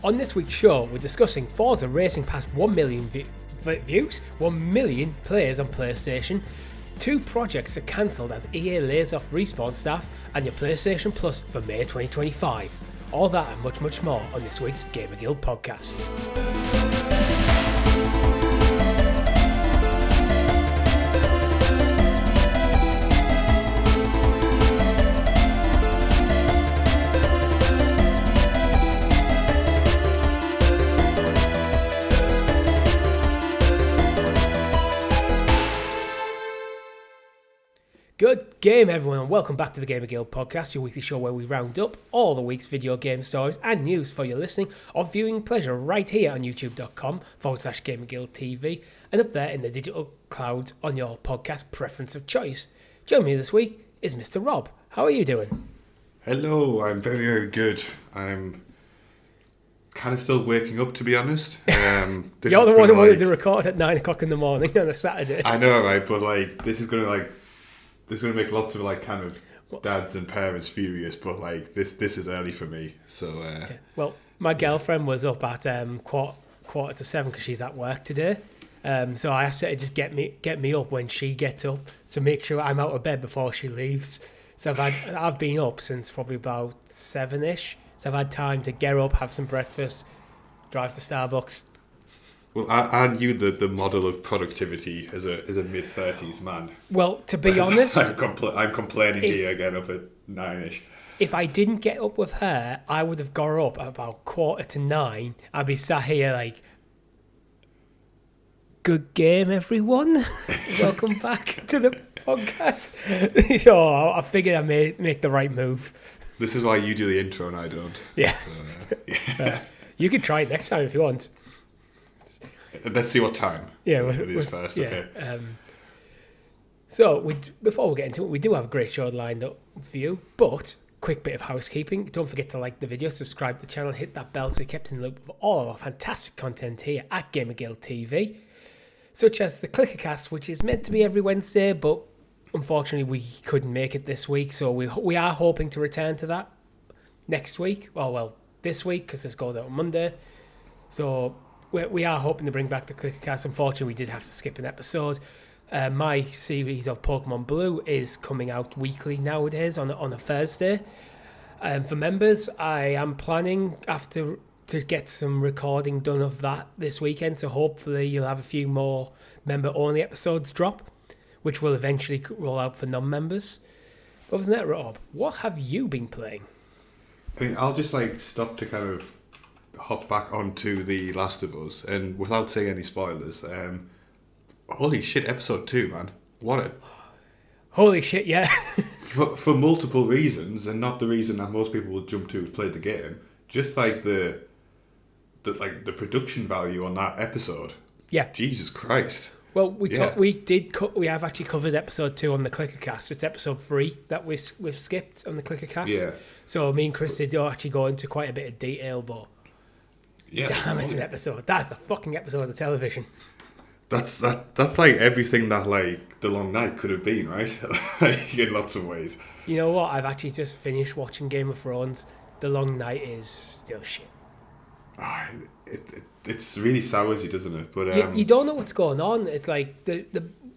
On this week's show, we're discussing Forza racing past 1 million views, 1 million players on PlayStation, 2 projects are cancelled as EA lays off Respawn staff, and your PlayStation Plus for May 2025. All that and much, much more on this week's GamerGuild Podcast. Good game, everyone, and welcome back to the GamerGuild Podcast, your weekly show where we round up all the week's video game stories and news for your listening or viewing pleasure right here on youtube.com/GamerGuildTV and up there in the digital clouds on your podcast preference of choice. Joining me this week is Mr. Rob. How are you doing? Hello, I'm very, very good. I'm kind of still waking up, to be honest. You're the one who wanted to record at 9 o'clock in the morning on a Saturday. I know, right? But this is going to make lots of kind of dads and parents furious, but this is early for me. So okay. Well, my girlfriend was up at quarter to 7 because she's at work today. So I asked her to just get me up when she gets up to make sure I'm out of bed before she leaves. So I've been up since probably about 7ish. So I've had time to get up, have some breakfast, drive to Starbucks. Well, aren't you the model of productivity as a mid-30s man? Well, to be honest... I'm complaining here again up at 9ish. If I didn't get up with her, I would have got up at about 8:45. I'd be sat here good game, everyone. Welcome back to the podcast. So I figured I may make the right move. This is why you do the intro and I don't. Yeah. So, yeah. You could try it next time if you want. Let's see what time it is first. Yeah. Okay. So before we get into it, we do have a great show lined up for you, but quick bit of housekeeping. Don't forget to like the video, subscribe to the channel, hit that bell so you're kept in the loop of all of our fantastic content here at GamerGuildTV, such as the Clickercast, which is meant to be every Wednesday, but unfortunately we couldn't make it this week, so we are hoping to return to that next week. Well, this week, because this goes out on Monday. So we are hoping to bring back the Clickercast. Unfortunately, we did have to skip an episode. My series of Pokemon Blue is coming out weekly nowadays on a Thursday. For members, I am planning to get some recording done of that this weekend. So hopefully you'll have a few more member-only episodes drop, which will eventually roll out for non-members. Other than that, Rob, what have you been playing? I mean, I'll just stop to kind of hop back onto The Last of Us, and without saying any spoilers, holy shit, episode 2, man. Holy shit, yeah. for multiple reasons, and not the reason that most people will jump to who've played the game. Just the production value on that episode. Yeah. Jesus Christ. Well, we have actually covered episode 2 on the Clickercast. It's episode 3 that we've skipped on the Clickercast. Yeah. So me and Chris did actually go into quite a bit of detail, but yeah, damn, it's an episode. That's a fucking episode of television. That's everything that The Long Night could have been, right? In lots of ways. You know what? I've actually just finished watching Game of Thrones. The Long Night is still shit. It's really sours you, doesn't it? But you don't know what's going on. It's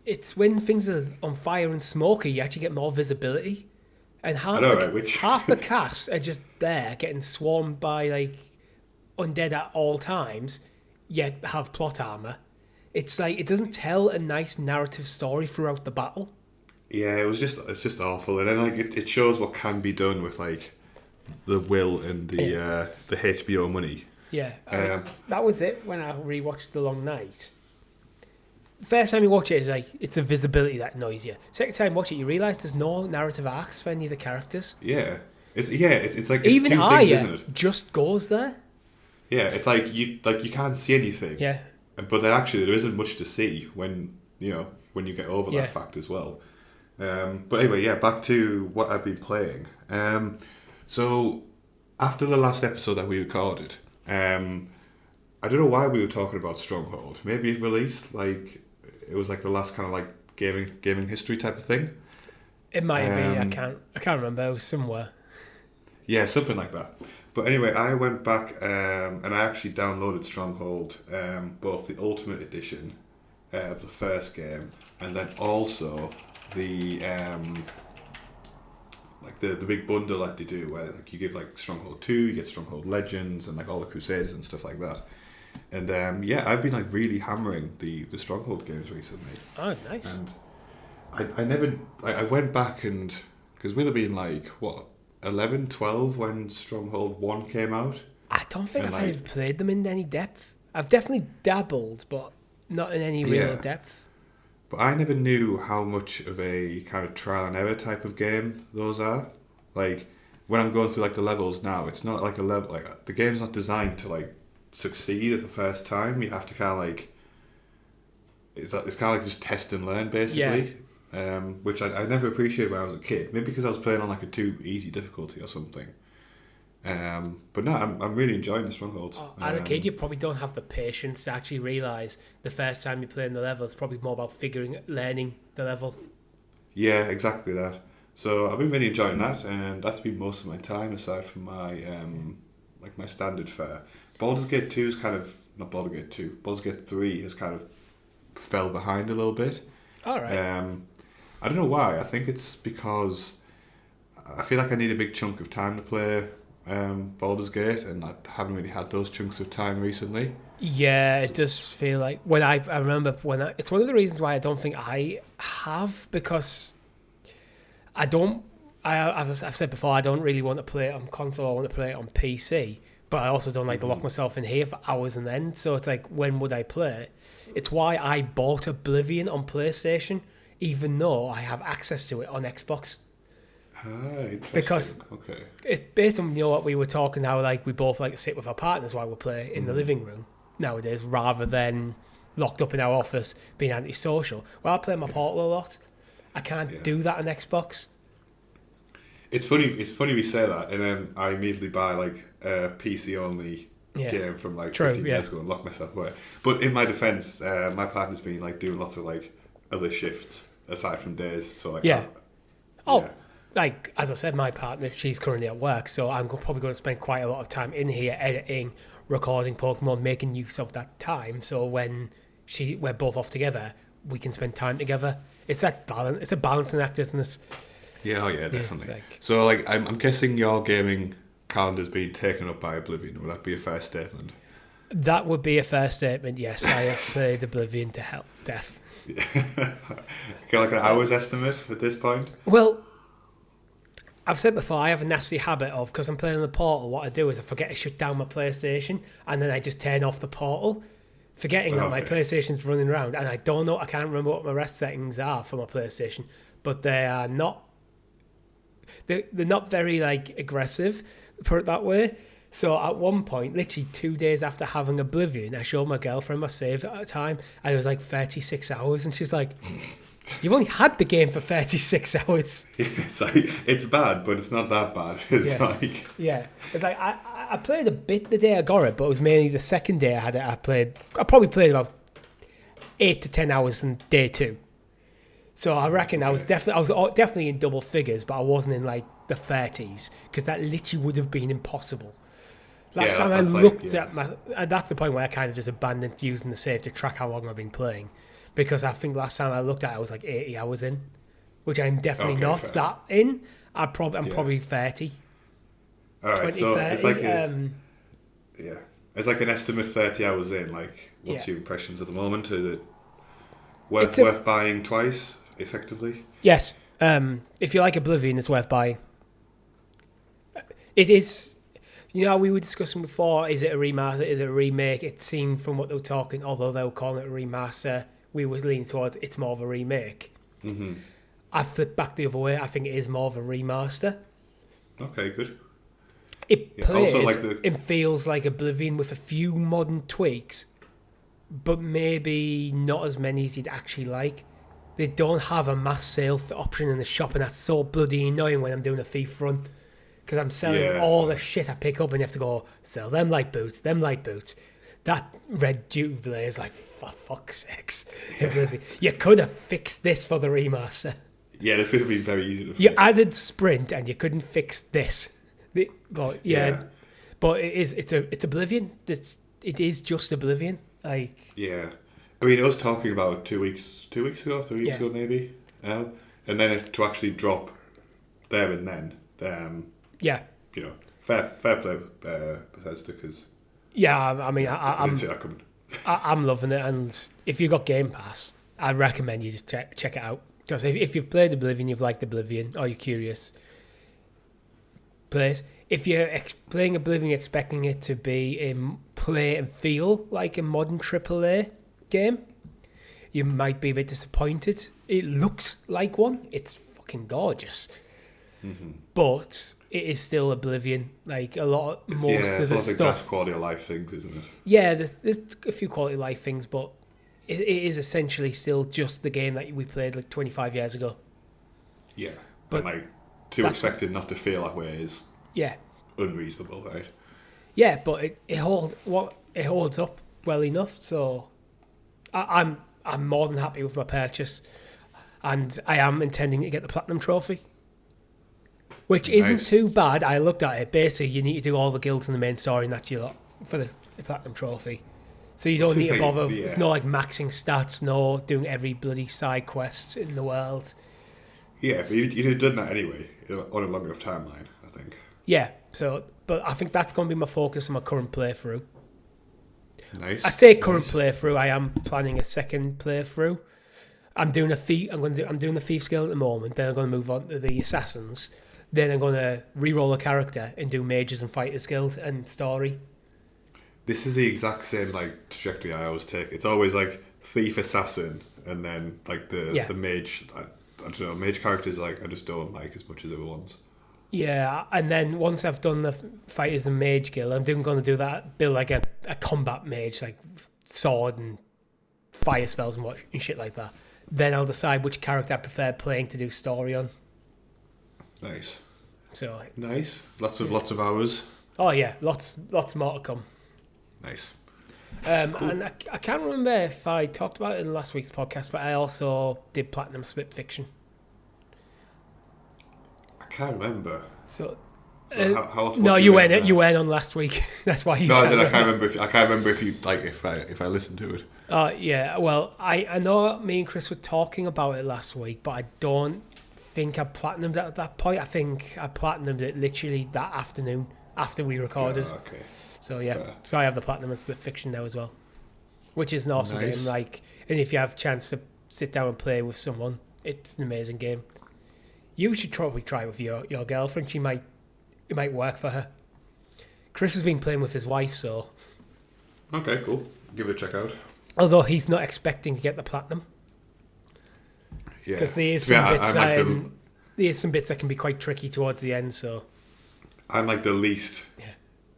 it's when things are on fire and smoky, you actually get more visibility. And half the cast are just there getting swarmed by undead at all times, yet have plot armor. It's it doesn't tell a nice narrative story throughout the battle. Yeah, it's just awful. And then it shows what can be done with the will and the HBO money. Yeah, that was it when I rewatched The Long Night. First time you watch it, it's the visibility that annoys you. Second time you watch it, you realise there's no narrative arcs for any of the characters. Yeah, it's even two Arya things, isn't it? Just goes there. Yeah, it's you can't see anything. Yeah, but then actually there isn't much to see when you get over that fact as well. But anyway, back to what I've been playing. So after the last episode that we recorded, I don't know why we were talking about Stronghold. Maybe it released it was the last kind of gaming history type of thing. It might be. I can't remember. It was somewhere. Yeah, something like that. But anyway, I went back and I actually downloaded Stronghold, both the Ultimate Edition of the first game, and then also the like the big bundle that they do, where like you get like Stronghold 2, you get Stronghold Legends, and like all the Crusaders and stuff like that. And I've been like really hammering the Stronghold games recently. Oh, nice. And I went back and because we'd have been like what 11, 12 when Stronghold 1 came out. I don't think I've ever played them in any depth. I've definitely dabbled, but not in any real depth. But I never knew how much of a kind of trial and error type of game those are. Like, when I'm going through like the levels now, it's not like a level, like the game's not designed to like succeed at the first time. You have to kind of like, it's kind of like just test and learn basically. Yeah. Which I never appreciated when I was a kid. Maybe because I was playing on like a too easy difficulty or something. But no, I'm really enjoying the Stronghold. As a kid, you probably don't have the patience to actually realise the first time you play in the level, it's probably more about learning the level. Yeah, exactly that. So I've been really enjoying that, and that's been most of my time aside from my like my standard fare. Baldur's Gate 2 is kind of not Baldur's Gate 2. Baldur's Gate 3 has kind of fell behind a little bit. All right. I don't know why. I think it's because I feel like I need a big chunk of time to play Baldur's Gate, and I haven't really had those chunks of time recently. Yeah, it does feel like I remember it's one of the reasons why I don't think I have, because I've said before, I don't really want to play it on console. I want to play it on PC, but I also don't like to lock myself in here for hours and end. So it's like, when would I play it? It's why I bought Oblivion on PlayStation, even though I have access to it on Xbox. Interesting. Because it's based on what we were talking, how like we both like to sit with our partners while we play in the living room nowadays, rather than locked up in our office being antisocial. Well, I play my Portal a lot. I can't do that on Xbox. It's funny we say that, and then I immediately buy like a PC only game from like 15 years ago and lock myself away. But in my defence, my partner's been like doing lots of like other shifts aside from days. So like like as I said, my partner, she's currently at work, so I'm probably going to spend quite a lot of time in here editing, recording Pokemon, making use of that time. So when we're both off together, we can spend time together. It's that balance. It's a balancing act, isn't it? Yeah, definitely. So like, I'm guessing your gaming calendar's been taken up by Oblivion. Would that be a fair statement? That would be a fair statement. Yes, I have played Oblivion to death. Got like an hour's estimate at this point? Well, I've said before, I have a nasty habit of, because I'm playing on the Portal, what I do is I forget to shut down my PlayStation, and then I just turn off the Portal, forgetting that my PlayStation's running around, and I can't remember what my rest settings are for my PlayStation, but they are not, they're not very like aggressive, put it that way. So at one point, literally 2 days after having Oblivion, I showed my girlfriend my save at a time, and it was like 36 hours, and she's like, you've only had the game for 36 hours. It's like, it's bad, but it's not that bad. It's like... Yeah. It's like, I played a bit the day I got it, but it was mainly the second day I had it. I probably played about 8 to 10 hours in day 2. So I reckon I was definitely in double figures, but I wasn't in like the 30s, because that literally would have been impossible. Last time I looked at my... That's the point where I kind of just abandoned using the save to track how long I've been playing. Because I think last time I looked at it, I was like 80 hours in, which I'm definitely not fair. That in. I'm probably 30. All right, 20, so 30. It's like it's like an estimate 30 hours in. Like, what's your impressions at the moment? Is it worth buying twice, effectively? Yes. If you like Oblivion, it's worth buying. It is. You know, we were discussing before, is it a remaster, is it a remake? It seemed from what they were talking, although they were calling it a remaster, we were leaning towards it's more of a remake. Mm-hmm. I flipped back the other way. I think it is more of a remaster. Okay, good. It plays and feels like Oblivion with a few modern tweaks, but maybe not as many as you'd actually like. They don't have a mass sale option in the shop, and that's so bloody annoying when I'm doing a thief run. Because I'm selling all the shit I pick up, and you have to go, sell them light boots. That red Jubilee is like, for fuck's sakes. You could have fixed this for the remaster. Yeah, this could have been very easy to fix. You added sprint, and you couldn't fix this. But it's Oblivion. It is just Oblivion. Like, yeah. I mean, it was talking about 2 weeks ago, 3 weeks ago maybe, and then to actually drop there and then, you know, fair play Bethesda, because I mean, I didn't see that coming. I'm loving it, and if you've got Game Pass, I'd recommend you just check it out. Because if you've played Oblivion, you've liked Oblivion, or you're curious, play it. If you're playing Oblivion expecting it to be play and feel like a modern AAA game, you might be a bit disappointed. It looks like one. It's fucking gorgeous. Mm-hmm. But it is still Oblivion. Like most of the stuff. That's quality of life things, isn't it? Yeah, there's a few quality of life things, but it is essentially still just the game that we played like 25 years ago. Yeah, but to expect it not to feel that way is unreasonable, right? Yeah, but it holds up well enough. So I'm more than happy with my purchase, and I am intending to get the Platinum Trophy, which isn't too bad. I looked at it. Basically, you need to do all the guilds in the main story, and that's your lot for the Platinum Trophy. So you don't need to bother. Yeah. It's not like maxing stats, no doing every bloody side quest in the world. Yeah, but you'd have done that anyway on a long enough timeline, I think. Yeah, but I think that's going to be my focus on my current playthrough. Nice. I say current playthrough. I am planning a second playthrough. I'm doing a thief. I'm doing the Thief's Guild at the moment. Then I'm going to move on to the Assassins. Then I'm going to re-roll a character and do Mages and Fighters Guild and story. This is the exact same trajectory I always take. It's always like thief, assassin, and then like the mage. I don't know, mage characters I just don't like as much as other ones. Yeah, and then once I've done the Fighters and Mage Guild, I'm going to do that, build like a combat mage, like sword and fire spells and shit like that. Then I'll decide which character I prefer playing to do story on. Nice. So nice. Lots of hours. Oh yeah, lots more to come. Nice. Cool. And I can't remember if I talked about it in last week's podcast, but I also did Platinum Split Fiction. I can't remember. So, no, you went on last week. That's why you. No, I can't remember. I can't remember if you if I listened to it. Yeah. Well, I know me and Chris were talking about it last week, but I don't think I platinumed it at that point. I think I platinumed it literally that afternoon after we recorded. Oh, okay. So yeah, so I have the Platinum and Split Fiction now as well, which is an awesome game. And if you have a chance to sit down and play with someone, it's an amazing game. You should probably try it with your girlfriend. It might work for her. Chris has been playing with his wife, so. Okay, cool. Give it a check out. Although he's not expecting to get the Platinum. Yeah. Because there is some bits that can be quite tricky towards the end. So. I'm like the least. Yeah.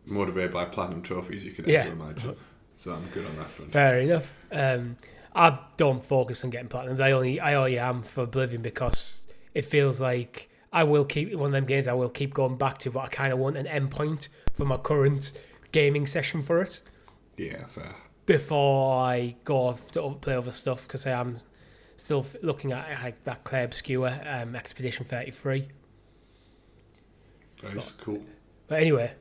Motivated by Platinum trophies you could ever imagine, so I'm good on that front. Fair enough. I don't focus on getting platinums. I only am for Oblivion because it feels like I will keep one of them games I will keep going back to, but I kind of want an endpoint for my current gaming session for it. Yeah, fair. Before I go off to play other stuff, because I am still looking at like that Clay Obscure Expedition 33. Nice, cool. But anyway.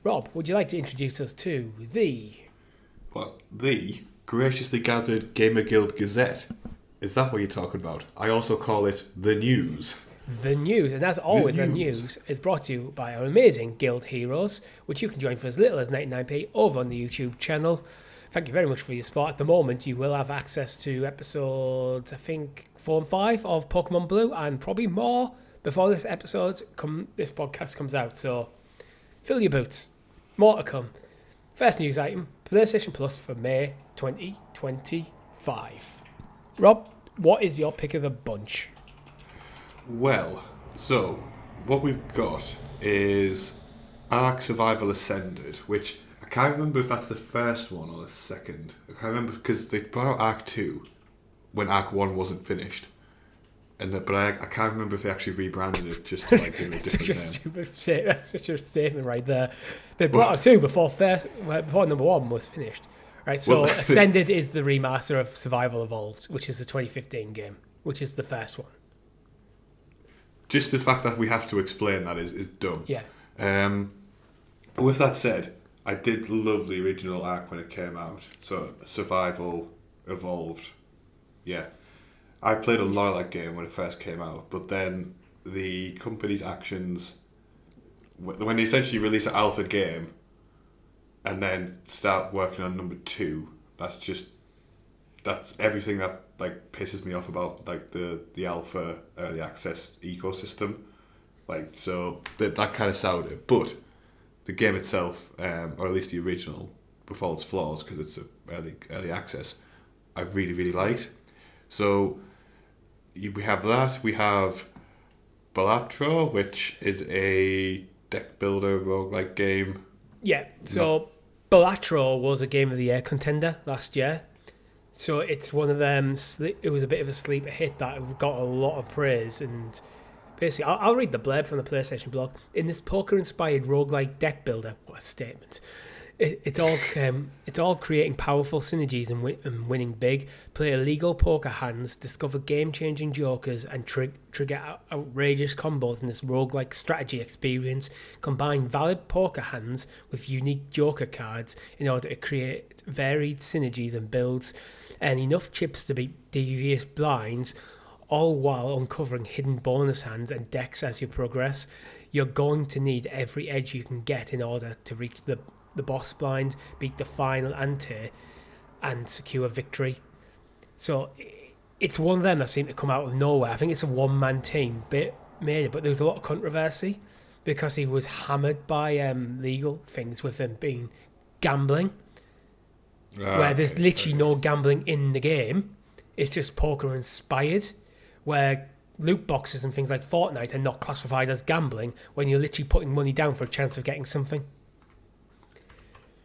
Rob, would you like to introduce us to the graciously gathered GamerGuild Gazette? Is that what you're talking about? I also call it the news. The news, and as always, the news is brought to you by our amazing guild heroes, which you can join for as little as 99p over on the YouTube channel. Thank you very much for your support. At the moment, you will have access to episodes, I think, 4 and 5 of Pokemon Blue, and probably more before this podcast comes out. So, fill your boots. More to come. First news item, PlayStation Plus for May 2025. Rob, what is your pick of the bunch? Well, so what we've got is Ark Survival Ascended, which I can't remember if that's the first one or the second. I can't remember because they brought out Ark 2 when Ark 1 wasn't finished. But I can't remember if they actually rebranded it just to give it a different name. That's such a statement right there. They brought out 2 before number 1 was finished. Right, so Ascended is the remaster of Survival Evolved, which is the 2015 game, which is the first one. Just the fact that we have to explain that is dumb. Yeah. With that said, I did love the original Ark when it came out. So Survival Evolved. Yeah. I played a lot of that game when it first came out, but then the company's actions, when they essentially release an alpha game and then start working on number 2, that's everything that like pisses me off about like the alpha early access ecosystem. Like, so that kind of soured it. But the game itself, or at least the original, with all its flaws, because it's early access, I really, really liked. So we have that. We have Balatro, which is a deck builder roguelike game. Yeah, so Balatro was a Game of the Year contender last year. So it's one of them, it was a bit of a sleeper hit that got a lot of praise. And basically, I'll read the blurb from the PlayStation blog. In this poker-inspired roguelike deck builder, what a statement. It's all creating powerful synergies and winning big. Play illegal poker hands, discover game-changing jokers, and trigger outrageous combos in this roguelike strategy experience. Combine valid poker hands with unique joker cards in order to create varied synergies and builds, and enough chips to beat devious blinds, all while uncovering hidden bonus hands and decks as you progress. You're going to need every edge you can get in order to reach the boss blind, beat the final ante, and secure victory. So it's one of them that seemed to come out of nowhere. I think it's a one-man team made it, but there was a lot of controversy because he was hammered by legal things with him being gambling, where there's literally no gambling in the game. It's just poker inspired, where loot boxes and things like Fortnite are not classified as gambling when you're literally putting money down for a chance of getting something.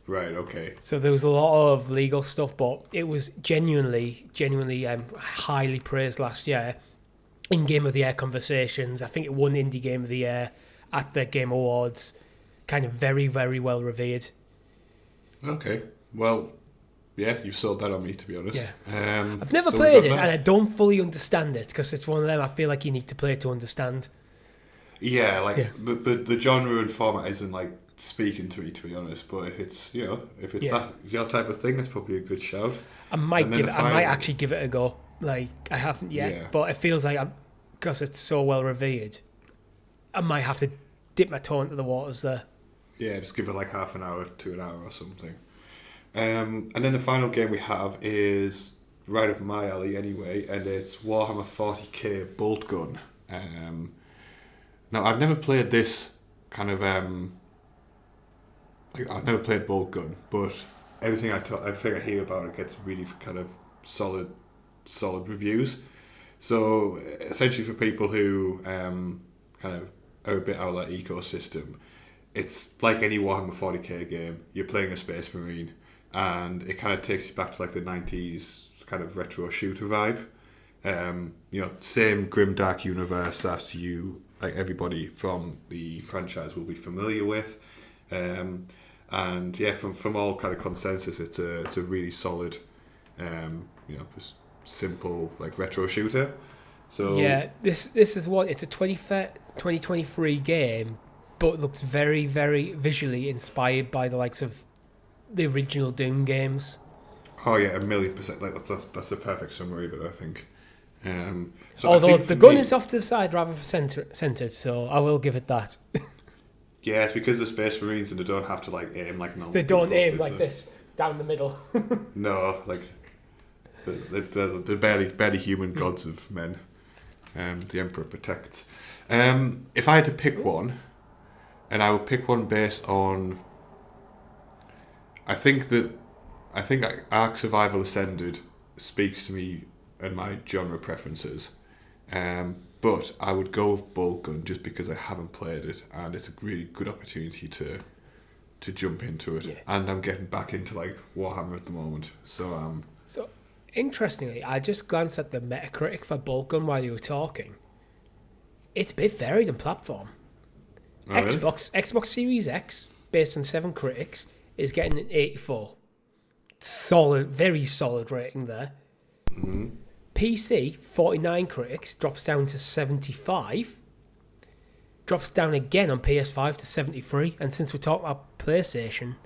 Right, okay. So there was a lot of legal stuff, but it was genuinely highly praised last year in Game of the Year conversations. I think it won Indie Game of the Year at the Game Awards. Kind of very, very well revered. Okay. Well, yeah, you've sold that on me, to be honest. Yeah. I've never played it, and I don't fully understand it, because it's one of them I feel like you need to play to understand. Yeah, the genre and format isn't like speaking to me, to be honest, but if it's that your type of thing, it's probably a good shout. I might actually give it a go. Like, I haven't yet, but it feels like because it's so well revered, I might have to dip my toe into the waters there. Yeah, just give it like half an hour to an hour or something. And then the final game we have is right up my alley anyway, and it's Warhammer 40k Bolt Gun. Now, I've never played this kind of I've never played Bolt Gun, but everything I hear about it gets really kind of solid reviews. So essentially, for people who kind of are a bit out of that ecosystem, it's like any Warhammer 40k game. You're playing a Space Marine, and it kind of takes you back to like the 90s kind of retro shooter vibe. Same grimdark universe that everybody from the franchise will be familiar with. And yeah, from all kind of consensus, it's a really solid, just simple like retro shooter. So yeah, this is what it's a 2023 game, but looks very, very visually inspired by the likes of the original Doom games. Oh yeah, 1,000,000%. Like that's the perfect summary of it, I think. Although the gun is off to the side rather than centered, so I will give it that. Yeah, it's because the Space Marines and they don't have to like aim like normal. They don't aim like this down the middle. No, like they're barely human gods of men. The Emperor protects. If I had to pick one, and I would pick one based on, I think Ark Survival Ascended speaks to me and my genre preferences. But I would go with Bolt Gun just because I haven't played it, and it's a really good opportunity to jump into it. Yeah. And I'm getting back into like Warhammer at the moment. So interestingly, I just glanced at the Metacritic for Bolt Gun while you were talking. It's a bit varied in platform. Oh, Xbox Series X, based on 7 critics, is getting an 84. Solid, very solid rating there. drops down again on PS5 to 73. And since we're talking about PlayStation,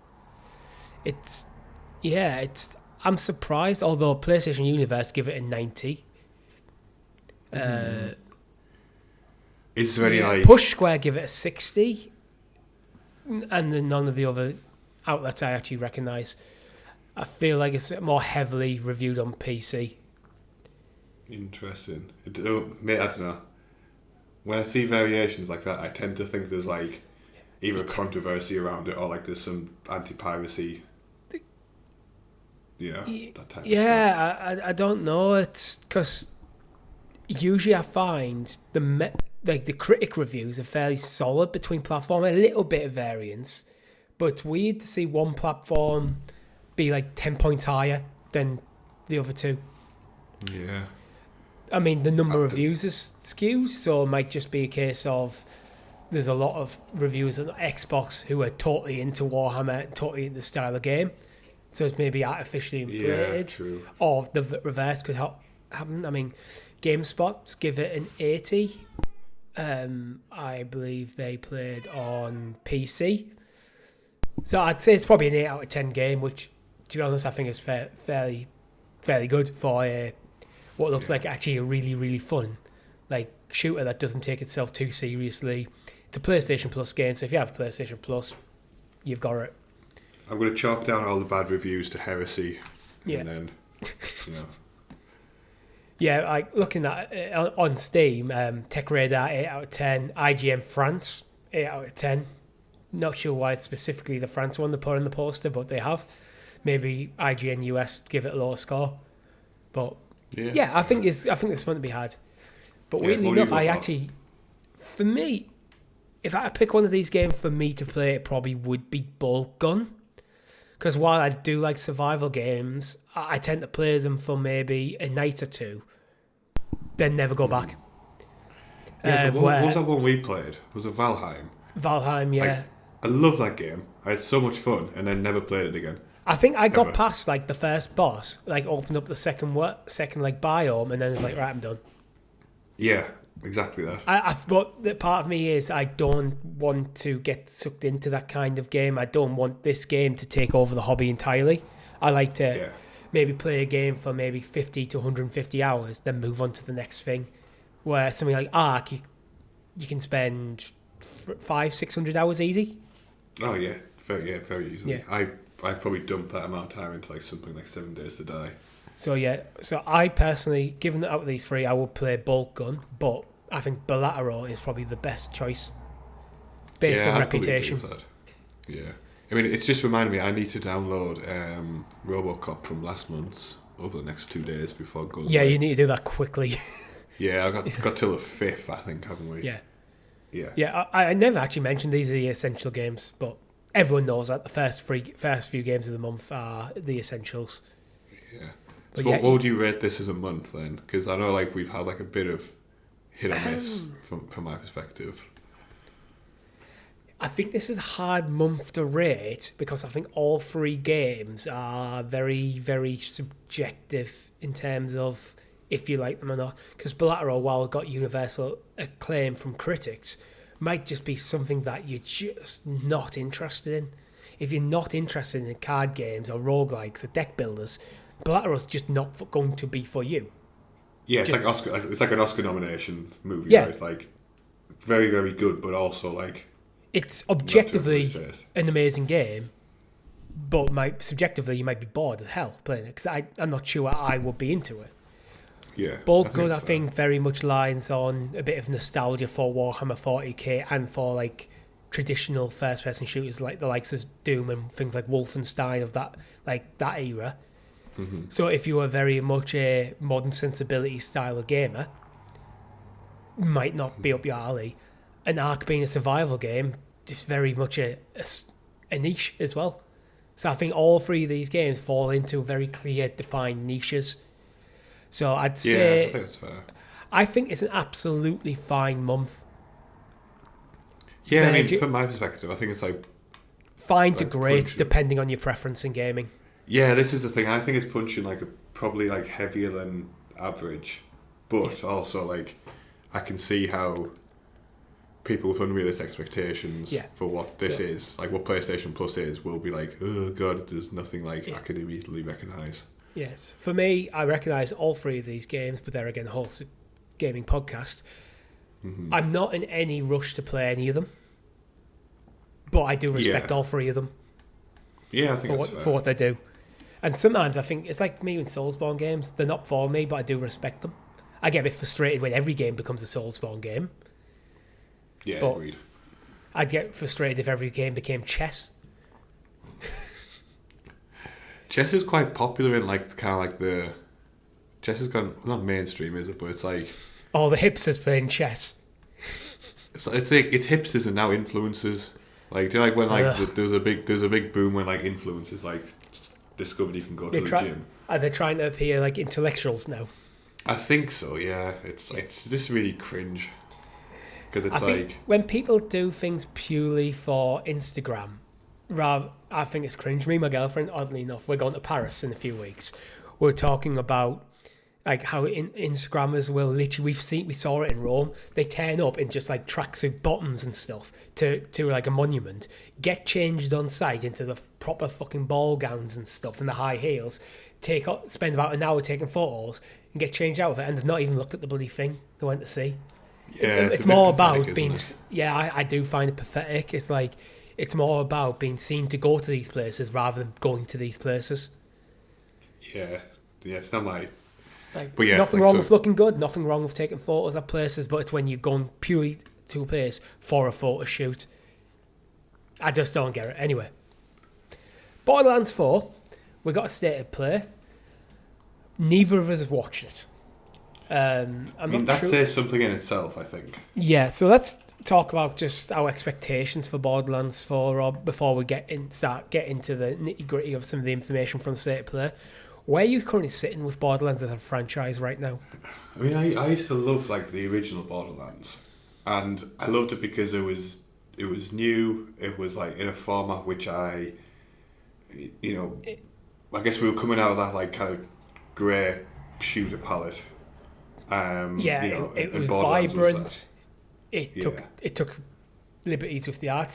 I'm surprised, although PlayStation Universe give it a 90. Is there any like Push Square give it a 60, and then none of the other outlets I actually recognise. I feel like it's more heavily reviewed on PC. Interesting. Mate, I don't know. When I see variations like that, I tend to think there's like either controversy around it or like there's some anti-piracy. That type of stuff. I don't know. It's because usually I find the critic reviews are fairly solid between platform, a little bit of variance, but it's weird to see one platform be like 10 points higher than the other two. Yeah. I mean, the number of reviews is skewed, so it might just be a case of there's a lot of reviewers on Xbox who are totally into Warhammer and totally into the style of game, so it's maybe artificially inflated. Yeah, true. Or the reverse could happen. I mean, GameSpot give it an 80. I believe they played on PC. So I'd say it's probably an 8 out of 10 game, which, to be honest, I think is fairly good for what looks like actually a really, really fun shooter that doesn't take itself too seriously. It's a PlayStation Plus game, so if you have PlayStation Plus, you've got it. I'm going to chalk down all the bad reviews to heresy. Yeah. And then, Yeah, looking at it on Steam, Tech Radar 8 out of 10, IGN France 8 out of 10. Not sure why it's specifically the France one they put in the poster, but they have. Maybe IGN US give it a lower score, but I think it's fun to be had. But weirdly enough, for me, if I had to pick one of these games for me to play, it probably would be Bolt Gun. Because while I do like survival games, I tend to play them for maybe a night or two, then never go back. Yeah, what was that one we played? Was it Valheim? Valheim, yeah. I love that game. I had so much fun, and then never played it again. I think I got past the first boss, opened up the second biome, and then it's right, I'm done. Yeah, exactly that. But the part of me is I don't want to get sucked into that kind of game. I don't want this game to take over the hobby entirely. I like to maybe play a game for maybe 50 to 150 hours, then move on to the next thing. Where something like Ark, you can spend 500-600 hours easy. Oh yeah, very easily. Yeah. I've probably dumped that amount of time into something like 7 Days to Die. So I personally, given out of these three, I would play Bolt Gun, but I think Balatro is probably the best choice based on reputation. Yeah, I mean, it's just reminded me I need to download RoboCop from last month over the next 2 days before it goes. Yeah, you need to do that quickly. Yeah, I got till the 5th, I think, haven't we? Yeah. Yeah. Yeah, I never actually mentioned these are the essential games, but everyone knows that the first few games of the month are the essentials. Yeah. So what would you rate this as a month then? Because I know we've had a bit of hit or miss from my perspective. I think this is a hard month to rate because I think all three games are very, very subjective in terms of if you like them or not. Because Balatro, while it got universal acclaim from critics, might just be something that you're just not interested in. If you're not interested in card games or roguelikes or deck builders, Balatro's just not going to be for you. Yeah, it's like an Oscar nomination movie, yeah. Right? Very, very good, but also it's objectively an amazing game, but subjectively you might be bored as hell playing it because I'm not sure I would be into it. Yeah, Bolt Gun, I think, very much lines on a bit of nostalgia for Warhammer 40k and for traditional first-person shooters like the likes of Doom and things like Wolfenstein of that that era. Mm-hmm. So if you were very much a modern sensibility style of gamer, might not be up your alley. An Ark being a survival game, just very much a niche as well. So I think all three of these games fall into very clear, defined niches. So I'd say, I think that's fair. I think it's an absolutely fine month. Yeah, I mean, from my perspective, I think it's fine to great, punching, depending on your preference in gaming. Yeah, this is the thing. I think it's punching probably heavier than average, but also I can see how people with unrealistic expectations for what this is, like what PlayStation Plus is, will be like, oh god, there's nothing like I can immediately recognise. Yes. For me, I recognise all three of these games, but they're again Gaming Podcast. Mm-hmm. I'm not in any rush to play any of them, but I do respect all three of them. Yeah, I think for what they do. And sometimes I think it's like me with Soulsborne games. They're not for me, but I do respect them. I get a bit frustrated when every game becomes a Soulsborne game. Yeah, but agreed. I'd get frustrated if every game became chess. Chess is quite popular in like kind of like the... Chess has gone... Not mainstream, is it? But it's like... All the hipsters playing chess. It's like it's hipsters and now influencers. Like, do you like when like there's a big boom when like influencers like discovered you can go to the gym. Are they trying to appear like intellectuals now? I think so. Yeah, it's just really cringe because it's think when people do things purely for Instagram, I think it's cringe. Me and my girlfriend, oddly enough, we're going to Paris in a few weeks. We're talking about like how Instagrammers will literally, we saw it in Rome. They turn up in just like tracksuit bottoms and stuff to like a monument, get changed on site into the proper fucking ball gowns and stuff and the high heels, spend about an hour taking photos and get changed out of it, and they've not even looked at the bloody thing they went to see. Yeah, it's more about being. Yeah, I do find it pathetic. It's like it's more about being seen to go to these places rather than going to these places. Yeah, it's not my. But yeah, nothing wrong with looking good, nothing wrong with taking photos at places, but it's when you're going purely to a place for a photo shoot. I just don't get it. Anyway, Borderlands 4, we got a state of play. Neither of us have watched it. That says something in itself, I think. Yeah, so let's talk about just our expectations for Borderlands 4, Rob, before we get into the nitty-gritty of some of the information from the state of play. Where are you currently sitting with Borderlands as a franchise right now? I mean, I used to love like the original Borderlands, and I loved it because it was new. It was like in a format which I guess we were coming out of that like kind of grey shooter palette. It was vibrant. It took liberties with the art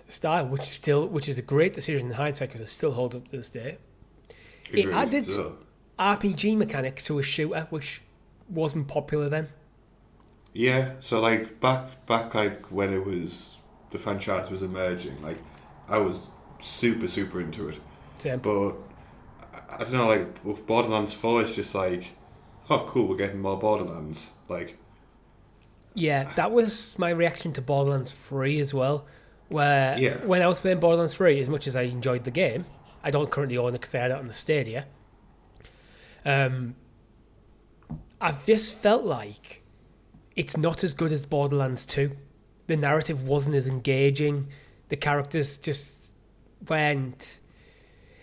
style, which is a great decision in hindsight because it still holds up to this day. It added RPG mechanics to a shooter, which wasn't popular then. Yeah, so like back like when the franchise was emerging, like I was super into it. Same. But I don't know, like with Borderlands 4, it's just like, oh cool, we're getting more Borderlands. Like, yeah, that was my reaction to Borderlands 3 as well. Where when I was playing Borderlands 3, as much as I enjoyed the game, I don't currently own it because I had it on the Stadia. I've just felt like it's not as good as Borderlands 2. The narrative wasn't as engaging. The characters just went...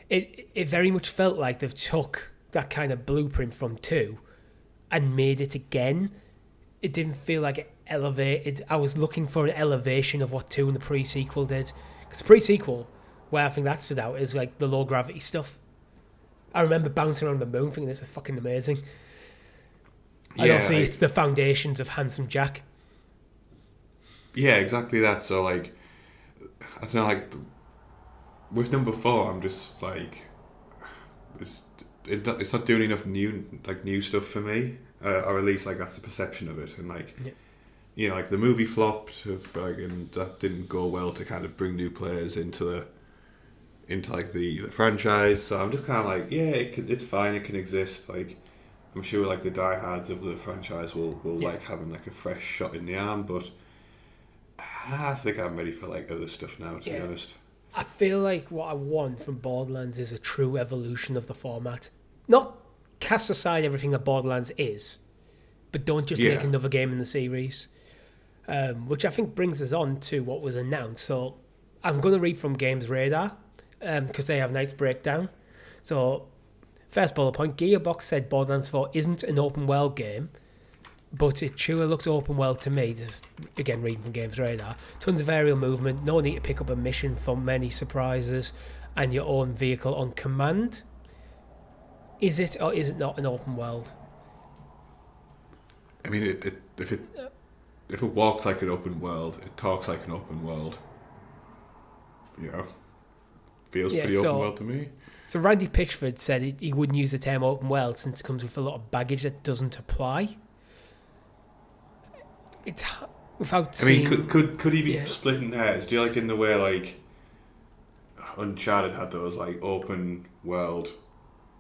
It very much felt like they've took that kind of blueprint from 2 and made it again. It didn't feel like it elevated. I was looking for an elevation of what 2 and the pre-sequel did. Because the pre-sequel, where I think that stood out, is like the low gravity stuff. I remember bouncing around the moon thinking this is fucking amazing. And obviously it's the foundations of Handsome Jack. Yeah, exactly that. So like, I don't know, like with number 4, I'm just like, it's not doing enough new stuff for me, or at least like that's the perception of it. And like, like the movie flopped, and that didn't go well to kind of bring new players into like the franchise. So I'm just kind of like, it's fine, it can exist. Like, I'm sure like the diehards of the franchise will like having like a fresh shot in the arm, but I think I'm ready for like other stuff now, to be honest. I feel like what I want from Borderlands is a true evolution of the format. Not cast aside everything that Borderlands is, but don't just make another game in the series. Which I think brings us on to what was announced. So I'm going to read from Games Radar, because they have a nice breakdown. So, first bullet point, Gearbox said Borderlands 4 isn't an open world game, but it sure looks open world to me. This is, again, reading from Games Radar. Tons of aerial movement, no need to pick up a mission for many surprises, and your own vehicle on command. Is it or is it not an open world? I mean, if it walks like an open world, it talks like an open world. You know, feels pretty open world to me. So Randy Pitchford said he wouldn't use the term open world since it comes with a lot of baggage that doesn't apply. It's without seeing... I mean, could he be splitting hairs? Do you like in the way like Uncharted had those like open world,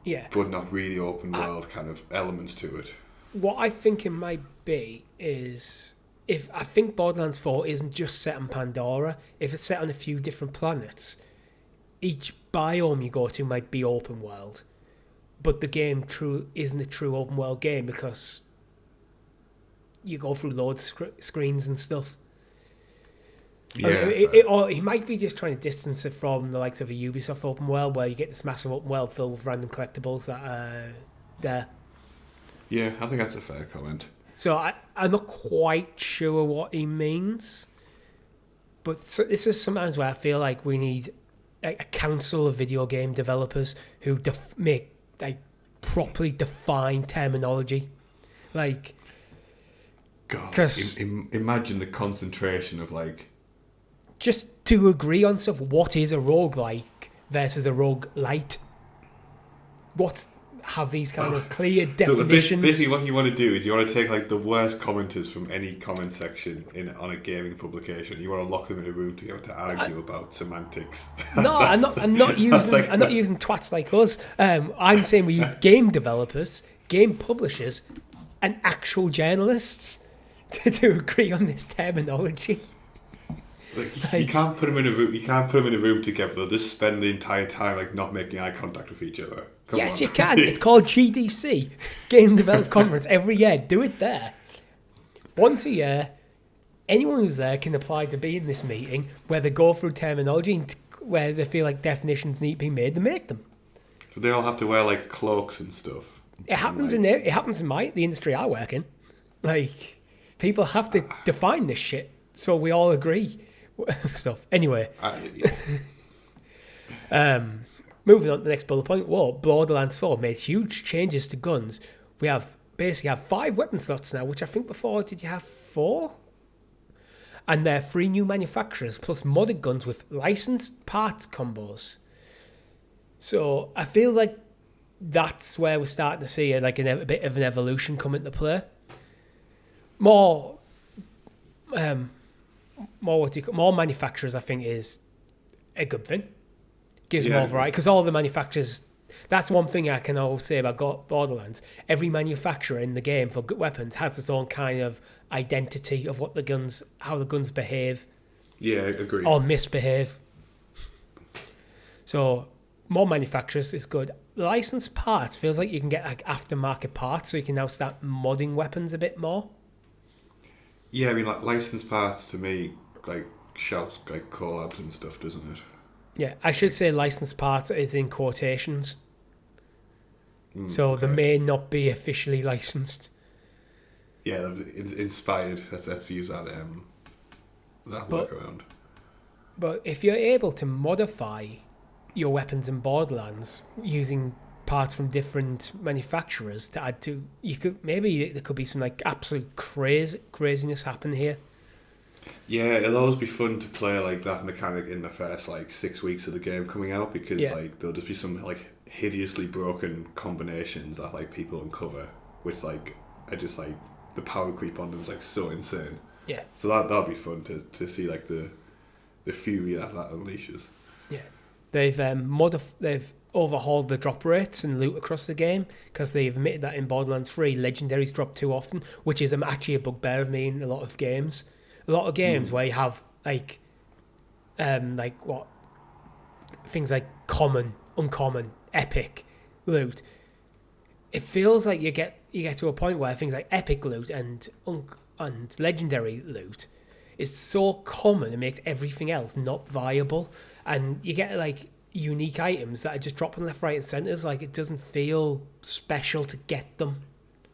but not really open world kind of elements to it? What I think it might be is if I think Borderlands 4 isn't just set on Pandora. If it's set on a few different planets, each biome you go to might be open world, but the game isn't a true open world game because you go through loads of screens and stuff. Yeah, or he might be just trying to distance it from the likes of a Ubisoft open world where you get this massive open world filled with random collectibles that are there. Yeah, I think that's a fair comment. So I'm not quite sure what he means, but this is sometimes where I feel like we need a council of video game developers who make like properly defined terminology, like. God, imagine the concentration of like. Just to agree on stuff. What is a roguelike versus a roguelite? Have these kind of clear definitions. So basically what you want to do is you want to take like the worst commenters from any comment section on a gaming publication. You want to lock them in a room together to argue about semantics. No, I'm not using twats like us. I'm saying we use game developers, game publishers, and actual journalists to agree on this terminology. You can't put them in a room. You can't put them in a room together. They'll just spend the entire time like not making eye contact with each other. Yes, you can. It's called GDC, Game Development Conference, every year. Do it there. Once a year, anyone who's there can apply to be in this meeting where they go through terminology and where they feel like definitions need to be made, they make them. So they all have to wear like cloaks and stuff. It happens in there. It happens in the industry I work in. Like, people have to define this shit so we all agree. Stuff. Anyway. Moving on to the next bullet point. Borderlands 4 made huge changes to guns. We basically have 5 weapon slots now, which I think before, did you have 4? And they're 3 new manufacturers, plus modded guns with licensed parts combos. So I feel like that's where we're starting to see a bit of an evolution come into play. More manufacturers, I think, is a good thing. Gives more variety, because all the manufacturers. That's one thing I can always say about Borderlands. Every manufacturer in the game for weapons has its own kind of identity of how the guns behave. Yeah, I agree. Or misbehave. So more manufacturers is good. Licensed parts feels like you can get like aftermarket parts, so you can now start modding weapons a bit more. Yeah, I mean, like licensed parts to me like shouts like collabs and stuff, doesn't it? Yeah, I should say licensed parts is in quotations. So they may not be officially licensed. Yeah, inspired. Let's use that workaround. But if you're able to modify your weapons in Borderlands using parts from different manufacturers to add to, there could be some like absolute craziness happen here. Yeah, it'll always be fun to play like that mechanic in the first like 6 weeks of the game coming out, because like there'll just be some like hideously broken combinations that like people uncover, which like are just like the power creep on them is like so insane. Yeah. So that'll be fun to see like the fury that unleashes. Yeah. They've overhauled the drop rates and loot across the game, because they've admitted that in Borderlands 3 legendaries drop too often, which is actually a bugbear of me in a lot of games. A lot of games where you have things like common, uncommon, epic loot. It feels like you get to a point where things like epic loot and legendary loot is so common, it makes everything else not viable, and you get like unique items that are just dropping left, right, and centers. Like, it doesn't feel special to get them.